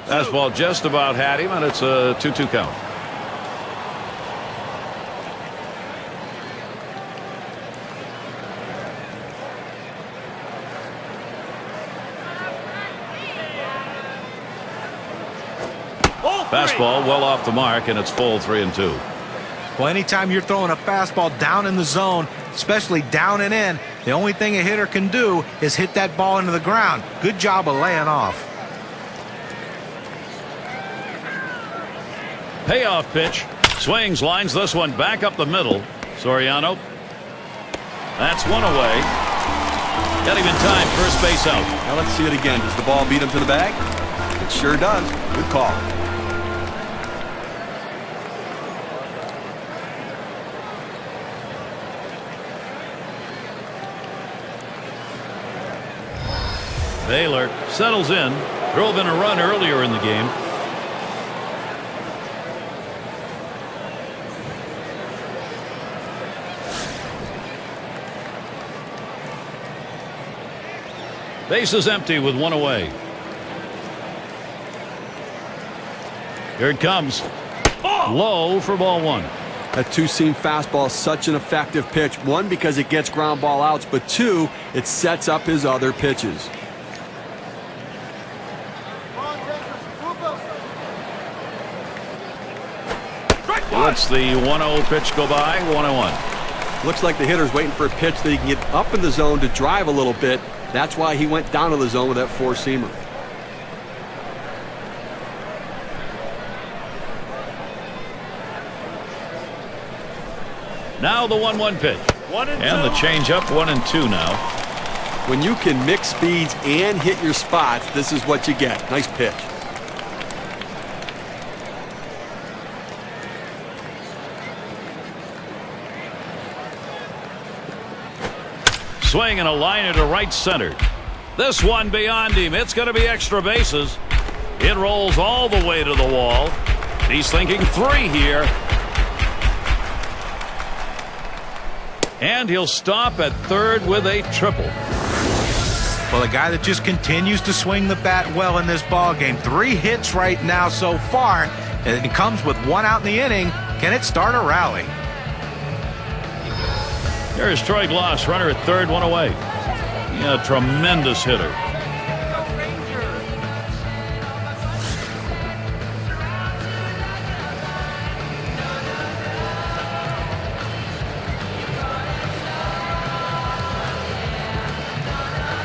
Fastball just about had him, and it's a 2-2 count. Fastball well off the mark, and it's full 3-2. Well, anytime you're throwing a fastball down in the zone, especially down and in, the only thing a hitter can do is hit that ball into the ground. Good job of laying off. Payoff pitch. Swings, lines this one back up the middle. Soriano. That's one away. Got him in time. First base out. Now let's see it again. Does the ball beat him to the bag? It sure does. Good call. Baylor settles in. Drove in a run earlier in the game. Base is empty with 1 away. Here it comes. Low for ball 1. That 2-seam fastball is such an effective pitch. 1, because it gets ground ball outs, but 2, it sets up his other pitches. Let's the 1-0 pitch go by. 1-1. Looks like the hitter's waiting for a pitch that he can get up in the zone to drive a little bit. That's why he went down to the zone with that 4-seamer. Now the 1-1 pitch. And the changeup, 1-2 now. When you can mix speeds and hit your spots, this is what you get. Nice pitch. Swing and a liner to right center. This one beyond him. It's going to be extra bases. It rolls all the way to the wall. He's thinking 3 here. And he'll stop at third with a triple. Well, a guy that just continues to swing the bat well in this ball game. 3 hits right now so far, and it comes with 1 out in the inning. Can it start a rally? Here's Troy Gloss, runner at third, 1 away. Yeah, tremendous hitter.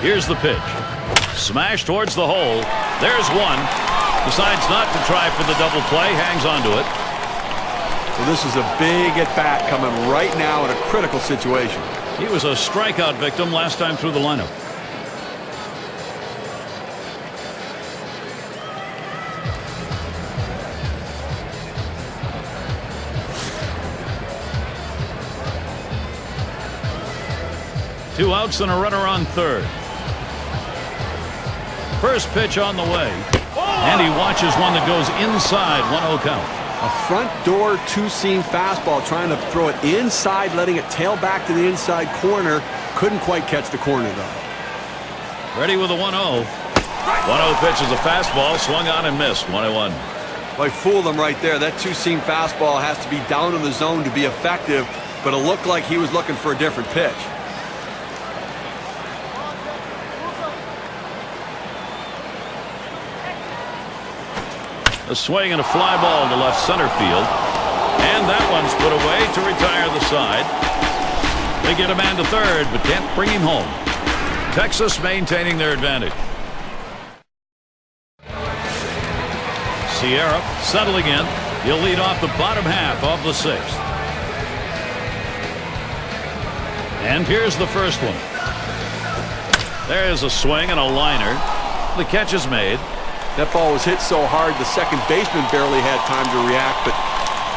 Here's the pitch. Smash towards the hole. There's one. Decides not to try for the double play. Hangs on to it. Well, this is a big at-bat coming right now in a critical situation. He was a strikeout victim last time through the lineup. Two outs and a runner on third. First pitch on the way. And he watches one that goes inside. 1-0 count. A front door two-seam fastball, trying to throw it inside, letting it tail back to the inside corner. Couldn't quite catch the corner, though. Ready with a 1-0. 1-0 pitch is a fastball. Swung on and missed. 1-1. Well, I fooled him right there. That two-seam fastball has to be down in the zone to be effective, but it looked like he was looking for a different pitch. A swing and a fly ball to left center field. And that one's put away to retire the side. They get a man to third, but can't bring him home. Texas maintaining their advantage. Sierra settling in. He'll lead off the bottom half of the 6th. And here's the first one. There's a swing and a liner. The catch is made. That ball was hit so hard the second baseman barely had time to react, but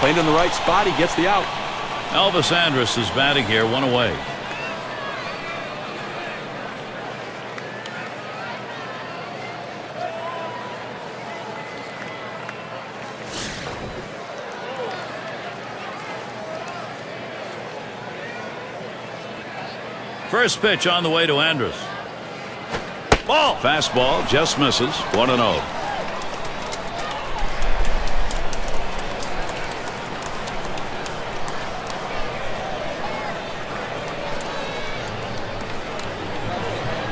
playing in the right spot, he gets the out. Elvis Andrus is batting here, 1 away. First pitch on the way to Andrus. Ball. Fastball just misses. 1-0.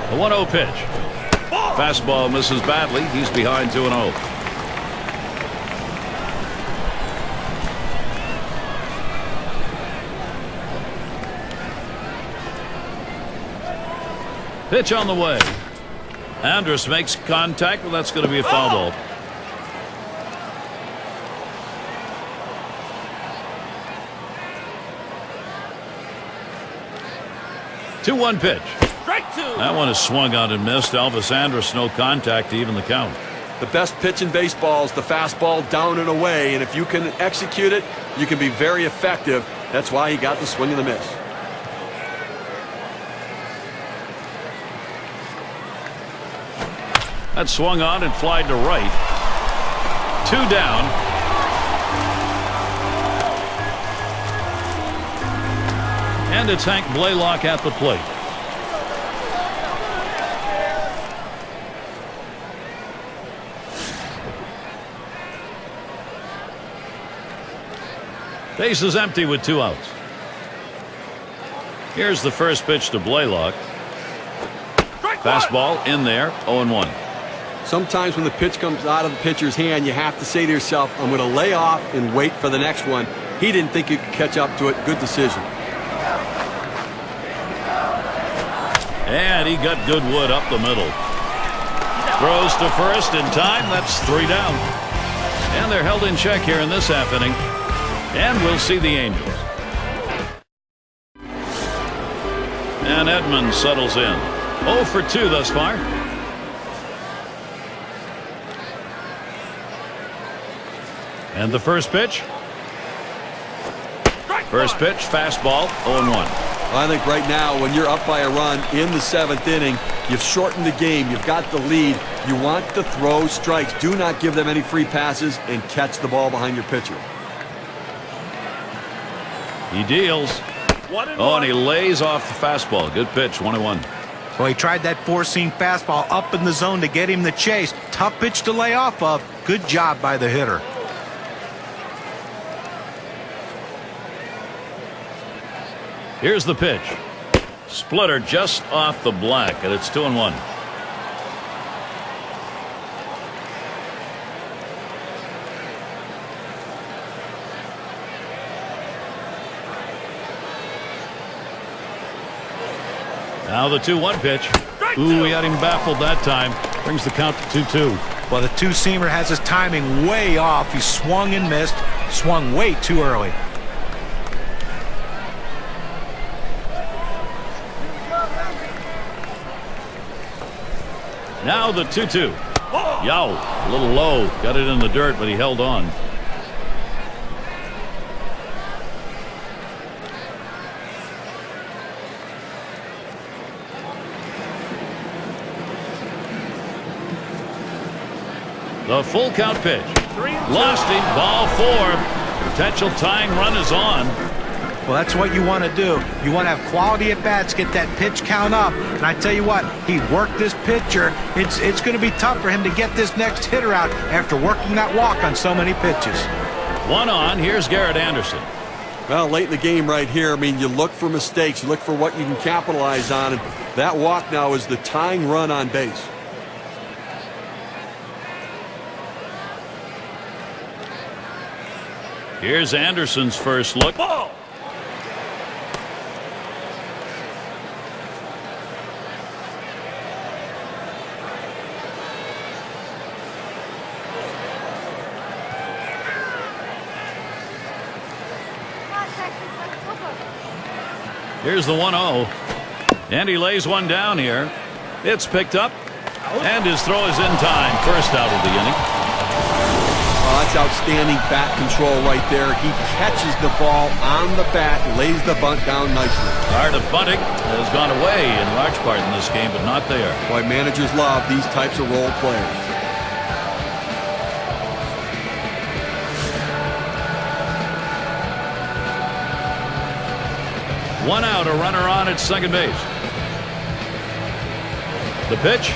The 1-0 pitch. Ball. Fastball misses badly. He's behind 2-0. Pitch on the way. Andrus makes contact, but that's going to be a foul ball. Two 2-1 pitch. Strike 2. That one is swung on and missed. Elvis Andrus, no contact to even the count. The best pitch in baseball is the fastball down and away, and if you can execute it, you can be very effective. That's why he got the swing and the miss. That swung on and flied to right. 2 down. And it's Hank Blaylock at the plate. Base is empty with 2 outs. Here's the first pitch to Blaylock. Fastball in there, 0-1. Sometimes when the pitch comes out of the pitcher's hand, you have to say to yourself, I'm going to lay off and wait for the next one. He didn't think he could catch up to it. Good decision. And he got good wood up the middle. Throws to first in time. That's 3 down. And they're held in check here in this half inning. And we'll see the Angels. And Edmonds settles in. 0 for 2 thus far. And the first pitch. First pitch, fastball, 0-1. I think right now, when you're up by a run in the 7th inning, you've shortened the game, you've got the lead, you want to throw strikes. Do not give them any free passes and catch the ball behind your pitcher. He deals. And he lays off the fastball. Good pitch, 1-1. Well, he tried that four-seam fastball up in the zone to get him the chase. Tough pitch to lay off of. Good job by the hitter. Here's the pitch. Splitter just off the black, and it's 2-1. Now the 2-1 pitch. Ooh, he had him baffled that time. Brings the count to 2-2. Well, the two-seamer has his timing way off. He swung and missed. Swung way too early. Now the 2-2. Yow, a little low. Got it in the dirt, but he held on. The full count pitch. Lost him. Ball 4. Potential tying run is on. Well, that's what you want to do. You want to have quality at bats, get that pitch count up. And I tell you what, he worked this pitcher. It's going to be tough for him to get this next hitter out after working that walk on so many pitches. 1 on. Here's Garrett Anderson. Well, late in the game right here, I mean, you look for mistakes. You look for what you can capitalize on. And that walk now is the tying run on base. Here's Anderson's first look. Ball. Here's the 1-0. And he lays one down here. It's picked up. And his throw is in time. First out of the inning. Well, that's outstanding bat control right there. He catches the ball on the bat, lays the bunt down nicely. Art of bunting has gone away in large part in this game, but not there. Boy, managers love these types of role players. One out, a runner on at second base. The pitch.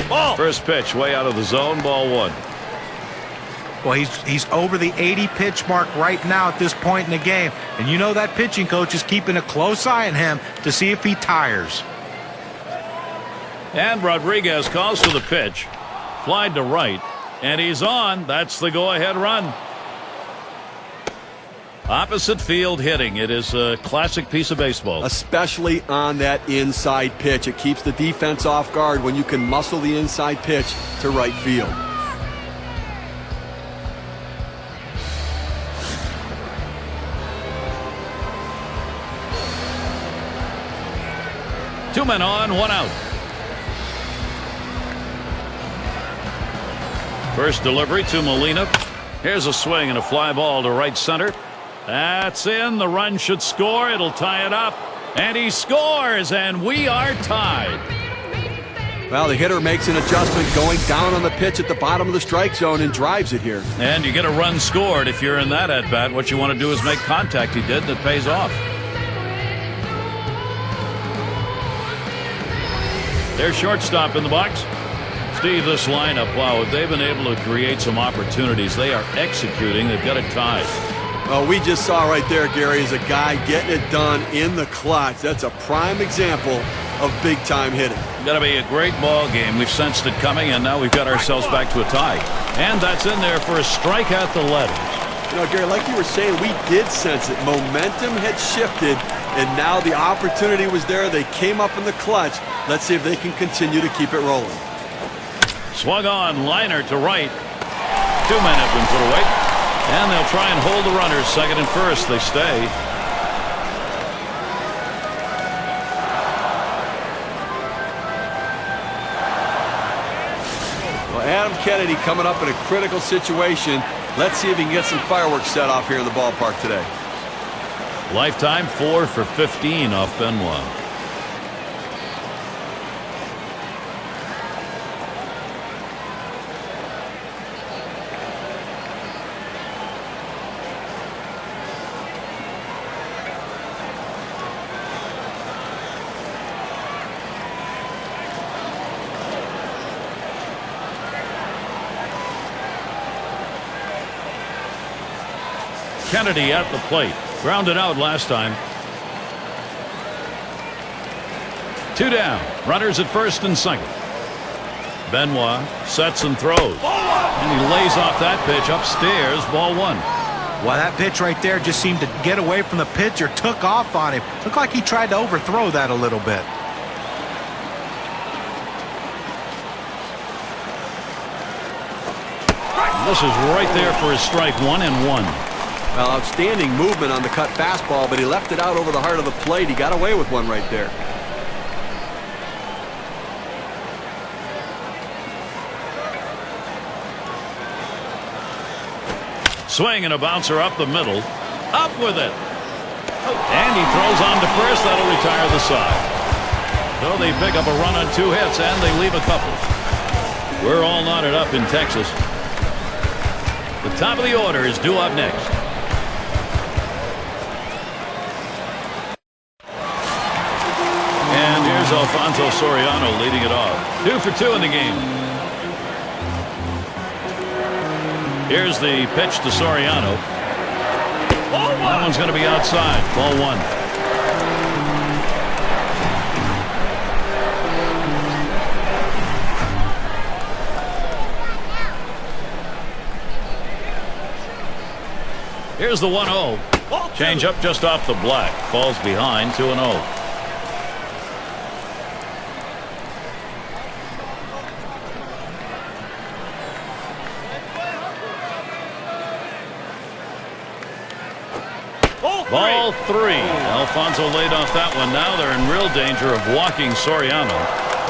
Ball. First pitch way out of the zone, ball 1. Well, he's over the 80 pitch mark right now at this point in the game. And you know that pitching coach is keeping a close eye on him to see if he tires. And Rodriguez calls for the pitch. Flied to right. And he's on. That's the go-ahead run. Opposite field hitting. It is a classic piece of baseball. Especially on that inside pitch. It keeps the defense off guard when you can muscle the inside pitch to right field. Two men on, one out. First delivery to Molina. Here's a swing and a fly ball to right center. That's in. The run should score. It'll tie it up. And he scores, and we are tied. Well, the hitter makes an adjustment going down on the pitch at the bottom of the strike zone and drives it here. And you get a run scored if you're in that at-bat. What you want to do is make contact. He did, and it pays off. Their shortstop in the box. Steve, this lineup, wow, they've been able to create some opportunities. They are executing. They've got it tied. Well, we just saw right there, Gary, is a guy getting it done in the clutch. That's a prime example of big-time hitting. Got to be a great ball game. We've sensed it coming, and now we've got ourselves back to a tie. And that's in there for a strike at the letters. You know, Gary, like you were saying, we did sense it. Momentum had shifted, and now the opportunity was there. They came up in the clutch. Let's see if they can continue to keep it rolling. Swung on, liner to right. Two men have been put away. And they'll try and hold the runners second and first. They stay. Well, Adam Kennedy coming up in a critical situation. Let's see if he can get some fireworks set off here in the ballpark today. Lifetime 4 for 15 off Benoit. Kennedy at the plate. Grounded out last time. 2 down. Runners at first and second. Benoit sets and throws. And he lays off that pitch upstairs. Ball 1. Well, that pitch right there just seemed to get away from the pitcher, took off on him. Looked like he tried to overthrow that a little bit. This is right there for his strike. 1-1. Well, outstanding movement on the cut fastball, but he left it out over the heart of the plate. He got away with one right there. Swing and a bouncer up the middle. Up with it. And he throws on to first. That'll retire the side. So they pick up a run on 2 hits, and they leave a couple. We're all knotted up in Texas. The top of the order is due up next. And here's Alfonso Soriano leading it off. 2 for 2 in the game. Here's the pitch to Soriano. That one's going to be outside. Ball 1. Here's the 1-0. Change up just off the black. Falls behind. 2-0. Ball 3. Alfonso laid off that one. Now they're in real danger of walking Soriano.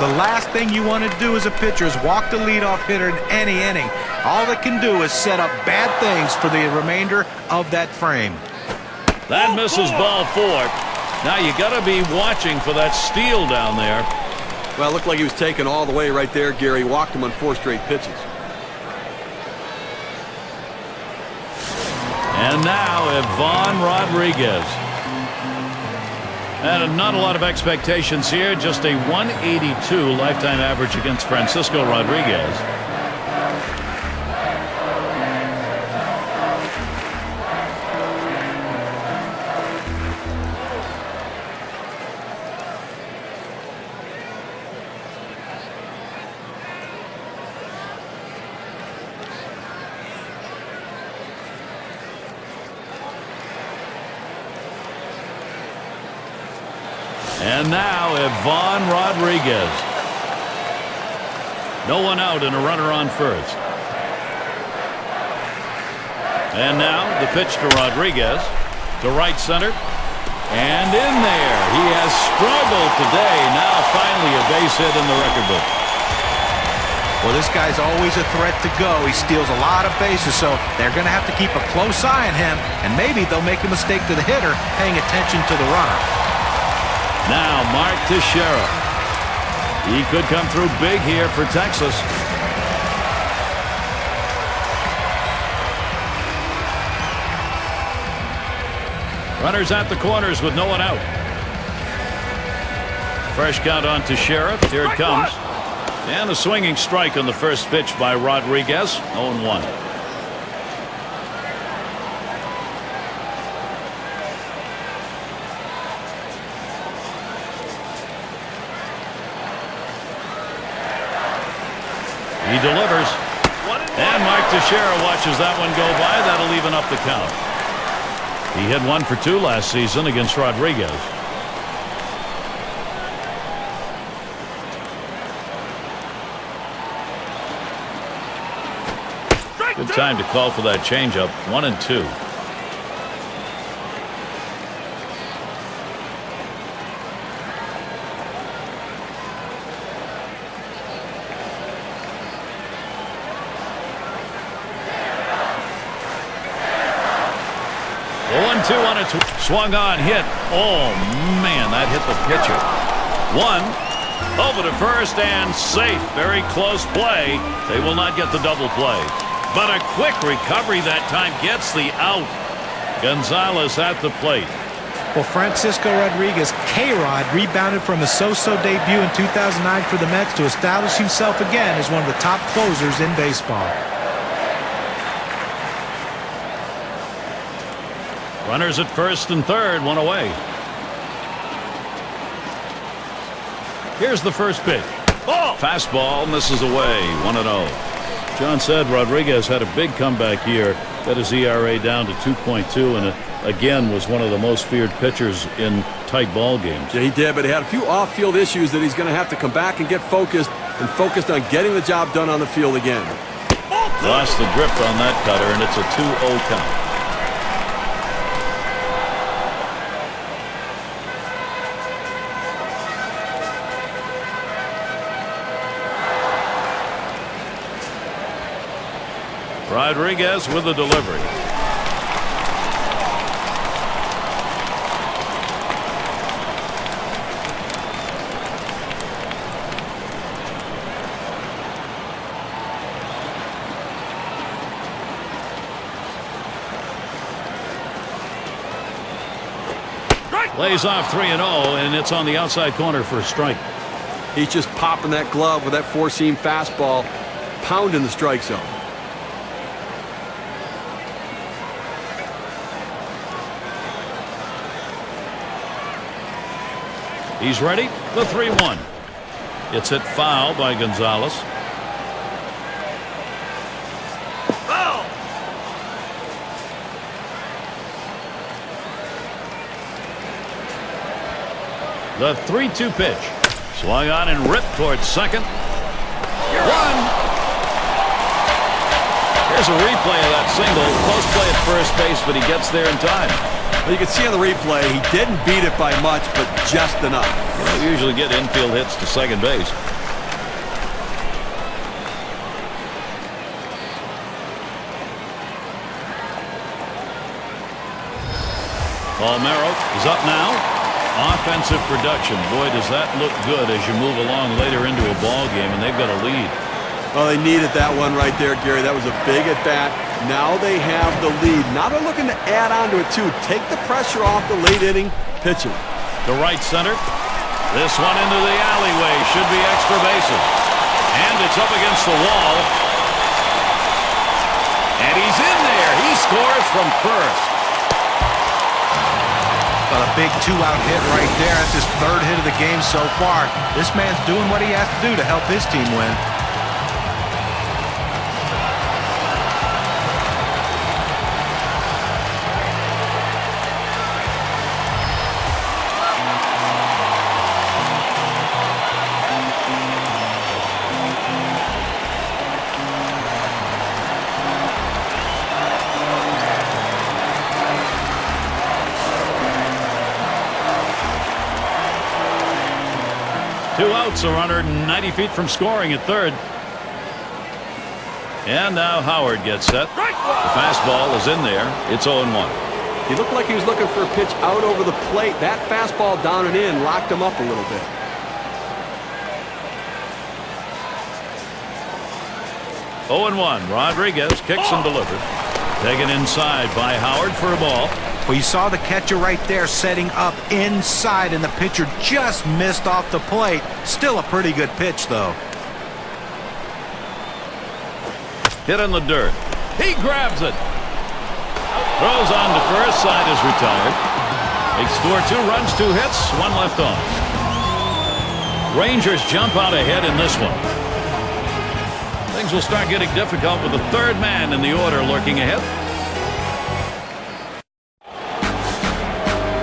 The last thing you want to do as a pitcher is walk the leadoff hitter in any inning. All they can do is set up bad things for the remainder of that frame. That misses ball 4. Now you got to be watching for that steal down there. Well, it looked like he was taken all the way right there, Gary. Walked him on 4 straight pitches. And now Ivan Rodriguez. And not a lot of expectations here. Just a 182 lifetime average against Francisco Rodriguez. And now Ivan Rodriguez. No one out and a runner on first. And now the pitch to Rodriguez to right center. And in there. He has struggled today. Now finally a base hit in the record book. Well, this guy's always a threat to go. He steals a lot of bases, so they're going to have to keep a close eye on him. And maybe they'll make a mistake to the hitter paying attention to the runner. Now Mark Teixeira. He could come through big here for Texas. Runners at the corners with no one out. Fresh count on Teixeira. Here it comes. And a swinging strike on the first pitch by Rodriguez. 0-1. He delivers. And Mark Teixeira watches that one go by. That'll even up the count. He hit 1 for 2 last season against Rodriguez. Good time to call for that changeup. 1-2. 1-2 on it. Swung on, hit. Oh, man, that hit the pitcher. 1 over to first and safe. Very close play. They will not get the double play. But a quick recovery that time gets the out. Gonzalez at the plate. Well, Francisco Rodriguez, K-Rod, rebounded from a so-so debut in 2009 for the Mets to establish himself again as one of the top closers in baseball. Runners at first and third, 1 away. Here's the first pitch. Ball. Fastball misses away, 1-0. John said Rodriguez had a big comeback year. Got his ERA down to 2.2 and again was one of the most feared pitchers in tight ball games. Yeah, he did, but he had a few off-field issues that he's going to have to come back and get focused on getting the job done on the field again. Lost the grip on that cutter, and it's a 2-0 count. Rodriguez with the delivery. Lays off 3-0, and it's on the outside corner for a strike. He's just popping that glove with that four-seam fastball, pounding the strike zone. He's ready. The 3-1. It's hit foul by Gonzalez. Foul. The 3-2 pitch. Swung on and ripped towards second. Run. Here's a replay of that single. Close play at first base, but he gets there in time. Well, you can see on the replay, he didn't beat it by much, but just enough. You don't usually get infield hits to second base. Palmeiro is up now. Offensive production. Boy, does that look good as you move along later into a ball game, and they've got a lead. Well, they needed that one right there, Gary. That was a big at-bat. Now they have the lead. Now they're looking to add on to it, too. Take the pressure off the late-inning pitching. To right center. This one into the alleyway. Should be extra bases. And it's up against the wall. And he's in there. He scores from first. Well, a big two-out hit right there. That's his third hit of the game so far. This man's doing what he has to do to help his team win. Two outs, a runner 90 feet from scoring at third. And now Howard gets set. The fastball is in there. It's 0-1. He looked like he was looking for a pitch out over the plate. That fastball down and in locked him up a little bit. Oh and 1. Rodriguez kicks and delivers. Taken inside by Howard for a ball. Well, you saw the catcher right there setting up inside, and the pitcher just missed off the plate. Still a pretty good pitch, though. Hit in the dirt. He grabs it. Throws on to first. Side is retired. They score 2 runs, 2 hits, 1 left on. Rangers jump out ahead in this one. Things will start getting difficult with the third man in the order lurking ahead.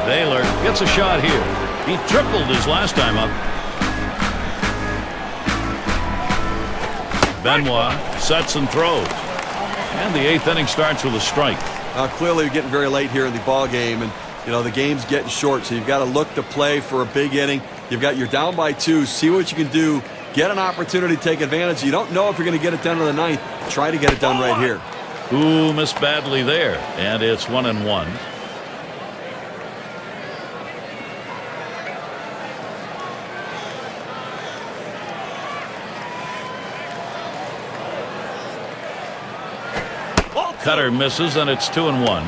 Baylor gets a shot here. He tripled his last time up. Benoit sets and throws. And the 8th inning starts with a strike. Clearly we're getting very late here in the ball game, and you know the game's getting short, so you've got to look to play for a big inning. You're down by 2. See what you can do. Get an opportunity to take advantage. You don't know if you're going to get it done in the 9th. Try to get it done right here. Ooh, missed badly there. And it's 1-1. cutter misses, and it's 2-1.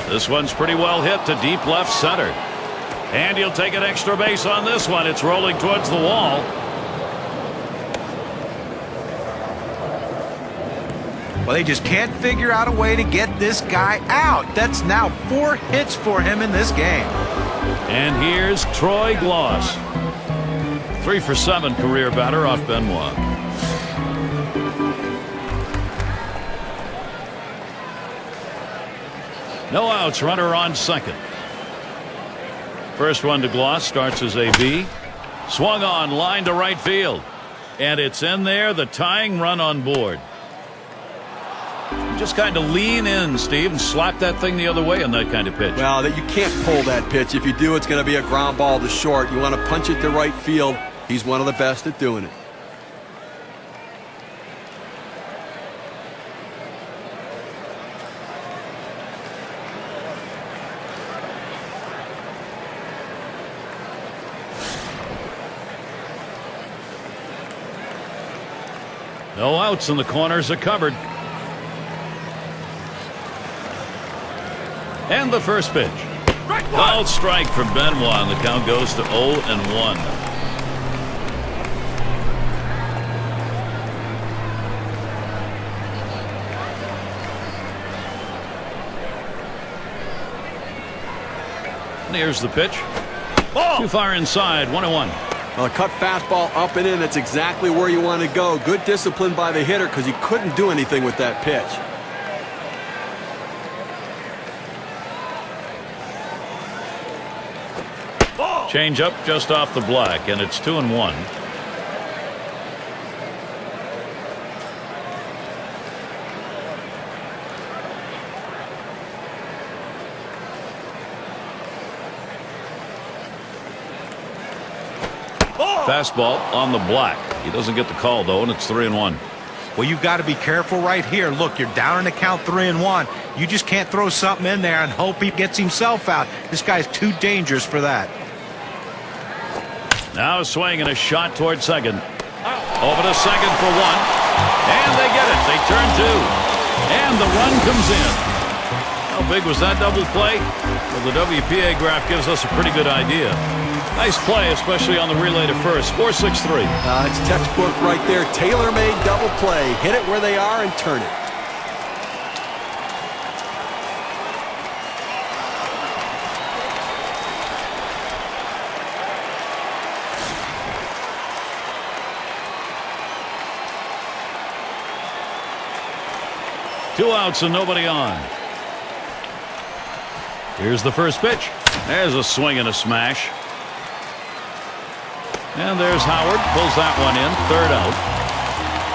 This one's pretty well hit to deep left center. And he'll take an extra base on this one. It's rolling towards the wall. Well, they just can't figure out a way to get this guy out. That's now 4 hits for him in this game. And here's Troy Gloss. 3 for 7 career batter off Benoit. No outs, runner on second. First one to Gloss, starts as AB. Swung on, line to right field. And it's in there, the tying run on board. Just kind of lean in, Steve, and slap that thing the other way on that kind of pitch. Well, you can't pull that pitch. If you do, it's going to be a ground ball to short. You want to punch it to right field. He's one of the best at doing it. No outs, and the corners are covered. And the first pitch. Called strike for Benoit, and the count goes to 0-1. And here's the pitch. Too far inside, 1-1. Well, a cut fastball up and in, that's exactly where you want to go. Good discipline by the hitter because he couldn't do anything with that pitch. Change up just off the black, and it's 2-1. Fastball on the black. He doesn't get the call, though, and it's 3-1. Well, you've got to be careful right here. Look, you're down in the count 3-1. You just can't throw something in there and hope he gets himself out. This guy's too dangerous for that. Now a swing and a shot toward second. Over to second for 1. And they get it. They turn 2. And the run comes in. How big was that double play? Well, the WPA graph gives us a pretty good idea. Nice play, especially on the relay to first. 4-6-3. It's textbook right there. Tailor-made double play. Hit it where they are and turn it. Two outs and nobody on. Here's the first pitch. There's a swing and a smash. And there's Howard. Pulls that one in. Third out.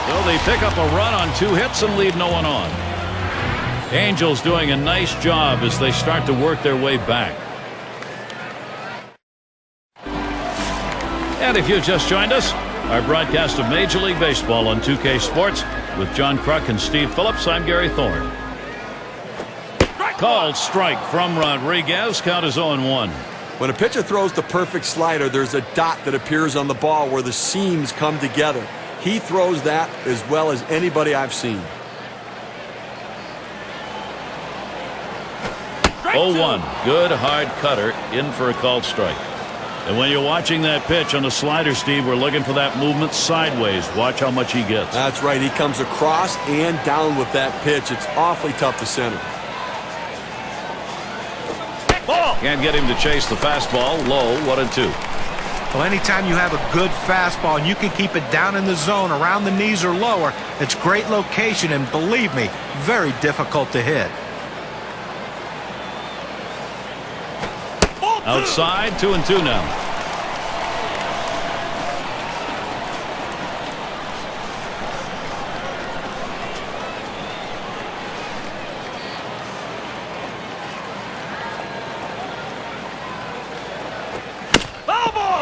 So they pick up a run on 2 hits and leave no one on. Angels doing a nice job as they start to work their way back. And if you've just joined us, our broadcast of Major League Baseball on 2K Sports with John Kruk and Steve Phillips. I'm Gary Thorne. Called strike from Rodriguez. Count is 0-1. When a pitcher throws the perfect slider, there's a dot that appears on the ball where the seams come together. He throws that as well as anybody I've seen. 0-1. Good hard cutter in for a called strike. And when you're watching that pitch on the slider, Steve, we're looking for that movement sideways. Watch how much he gets. That's right. He comes across and down with that pitch. It's awfully tough to center. Can't get him to chase the fastball. Low, 1-2. Well, anytime you have a good fastball and you can keep it down in the zone around the knees or lower, it's great location and, believe me, very difficult to hit. Outside, 2-2 now.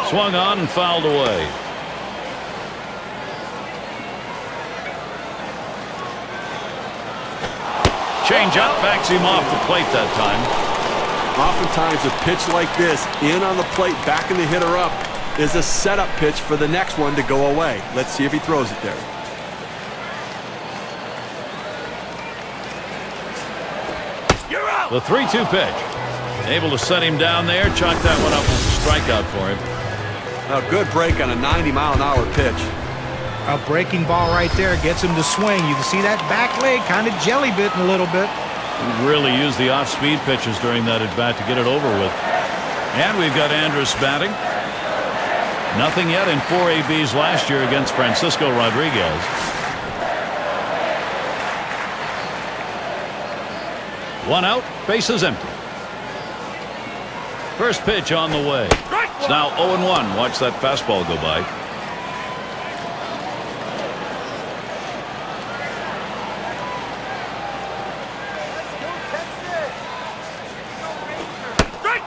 Swung on and fouled away. Change up, backs him off the plate that time. Oftentimes a pitch like this, in on the plate, backing the hitter up, is a setup pitch for the next one to go away. Let's see if he throws it there. You're out. The 3-2 pitch. Able to set him down there. Chalk that one up as a strikeout for him. A good break on a 90-mile-an-hour pitch. A breaking ball right there gets him to swing. You can see that back leg kind of jelly bitten a little bit. He really used the off-speed pitches during that at-bat to get it over with. And we've got Andrus batting. Nothing yet in 4 ABs last year against Francisco Rodriguez. One out, bases empty. First pitch on the way. It's now 0-1. Watch that fastball go by.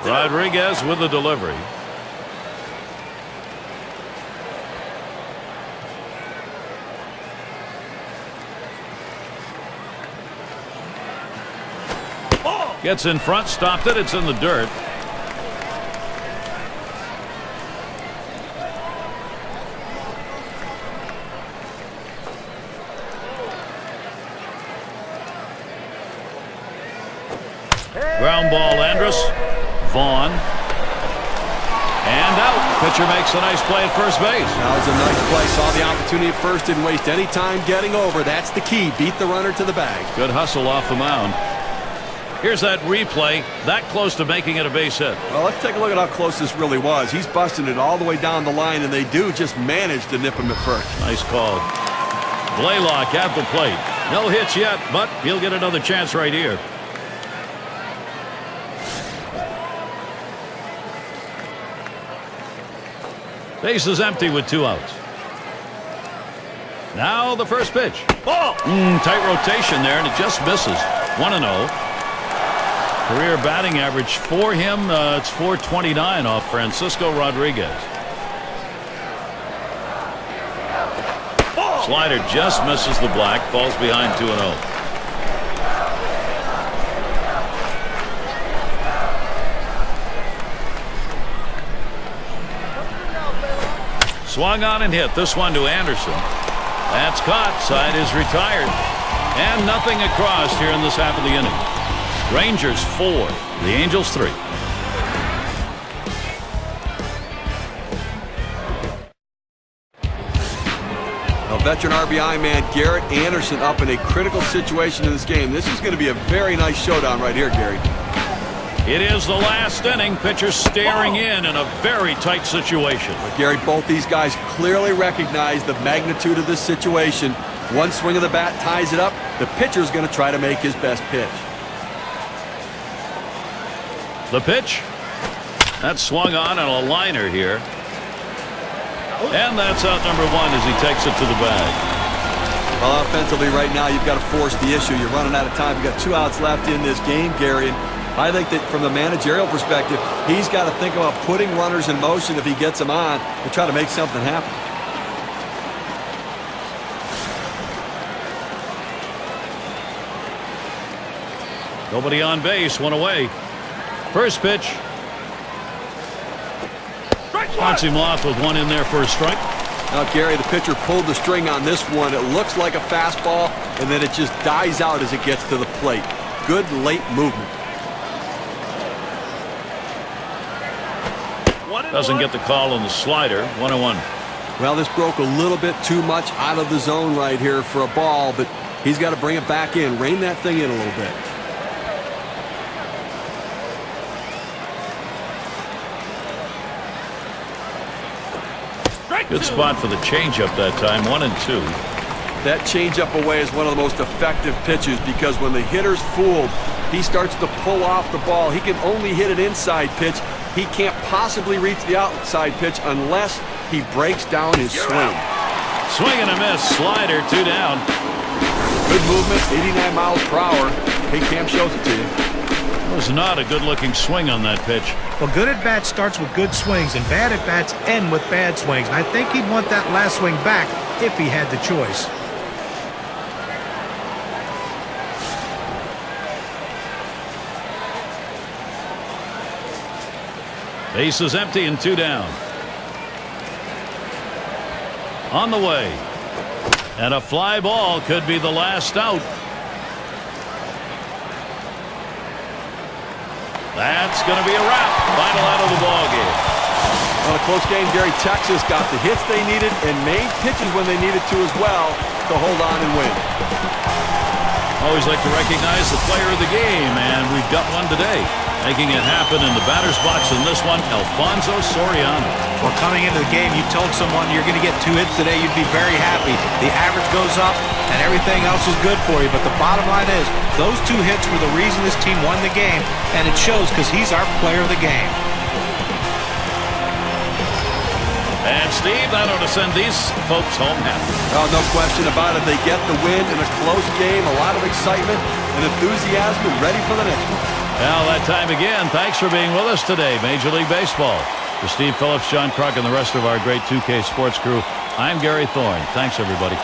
Rodriguez with the delivery. Gets in front, stopped it. It's in the dirt. Ground ball, Andrus. Vaughn. And out. Pitcher makes a nice play at first base. That was a nice play. Saw the opportunity at first. Didn't waste any time getting over. That's the key. Beat the runner to the bag. Good hustle off the mound. Here's that replay. That close to making it a base hit. Well, let's take a look at how close this really was. He's busting it all the way down the line, and they do just manage to nip him at first. Nice call. Blaylock at the plate. No hits yet, but he'll get another chance right here. Base is empty with 2 outs. Now the first pitch. Ball. Tight rotation there, and it just misses. 1-0. Career batting average for him, it's .429 off Francisco Rodriguez. Ball. Slider just misses the black, falls behind 2-0. Swung on and hit. This one to Anderson. That's caught. Side is retired. And nothing across here in this half of the inning. Rangers 4, the Angels 3. Now, veteran RBI man Garrett Anderson up in a critical situation in this game. This is going to be a very nice showdown right here, Gary. It is the last inning. Pitcher staring in a very tight situation. But Gary, both these guys clearly recognize the magnitude of this situation. One swing of the bat ties it up. The pitcher's going to try to make his best pitch. The pitch. That's swung on a liner here. And that's out number 1 as he takes it to the bag. Well, offensively right now you've got to force the issue. You're running out of time. You've got 2 outs left in this game, Gary. And I think that from the managerial perspective, he's got to think about putting runners in motion if he gets them on to try to make something happen. Nobody on base, 1 away. First pitch. Wants him off with 1 in there for a strike. Now, Gary, the pitcher pulled the string on this one. It looks like a fastball, and then it just dies out as it gets to the plate. Good late movement. Doesn't get the call on the slider. 1-1. Well, this broke a little bit too much out of the zone right here for a ball, but he's got to bring it back in. Rein that thing in a little bit. Good spot for the changeup that time. 1-2. That changeup away is one of the most effective pitches because when the hitter's fooled, he starts to pull off the ball. He can only hit an inside pitch. He can't possibly reach the outside pitch unless he breaks down his swing. Swing and a miss. Slider, 2 down. Good movement, 89 miles per hour. Hey, Cam shows it to you. It was not a good-looking swing on that pitch. Well, good at-bat starts with good swings, and bad at-bats end with bad swings. And I think he'd want that last swing back if he had the choice. Base is empty and 2 down. On the way. And a fly ball could be the last out. That's going to be a wrap. Final out of the ball game. On a close game, Gary, Texas got the hits they needed and made pitches when they needed to as well to hold on and win. Always like to recognize the player of the game, and we've got one today. Making it happen in the batter's box in this one, Alfonso Soriano. Well, coming into the game, you told someone you're going to get 2 hits today, you'd be very happy. The average goes up, and everything else is good for you. But the bottom line is, those 2 hits were the reason this team won the game, and it shows because he's our player of the game. And Steve, that ought to send these folks home happy. Oh, no question about it. They get the win in a close game, a lot of excitement and enthusiasm, and ready for the next one. Now that time again, thanks for being with us today, Major League Baseball. For Steve Phillips, John Kruk, and the rest of our great 2K Sports crew, I'm Gary Thorne. Thanks, everybody.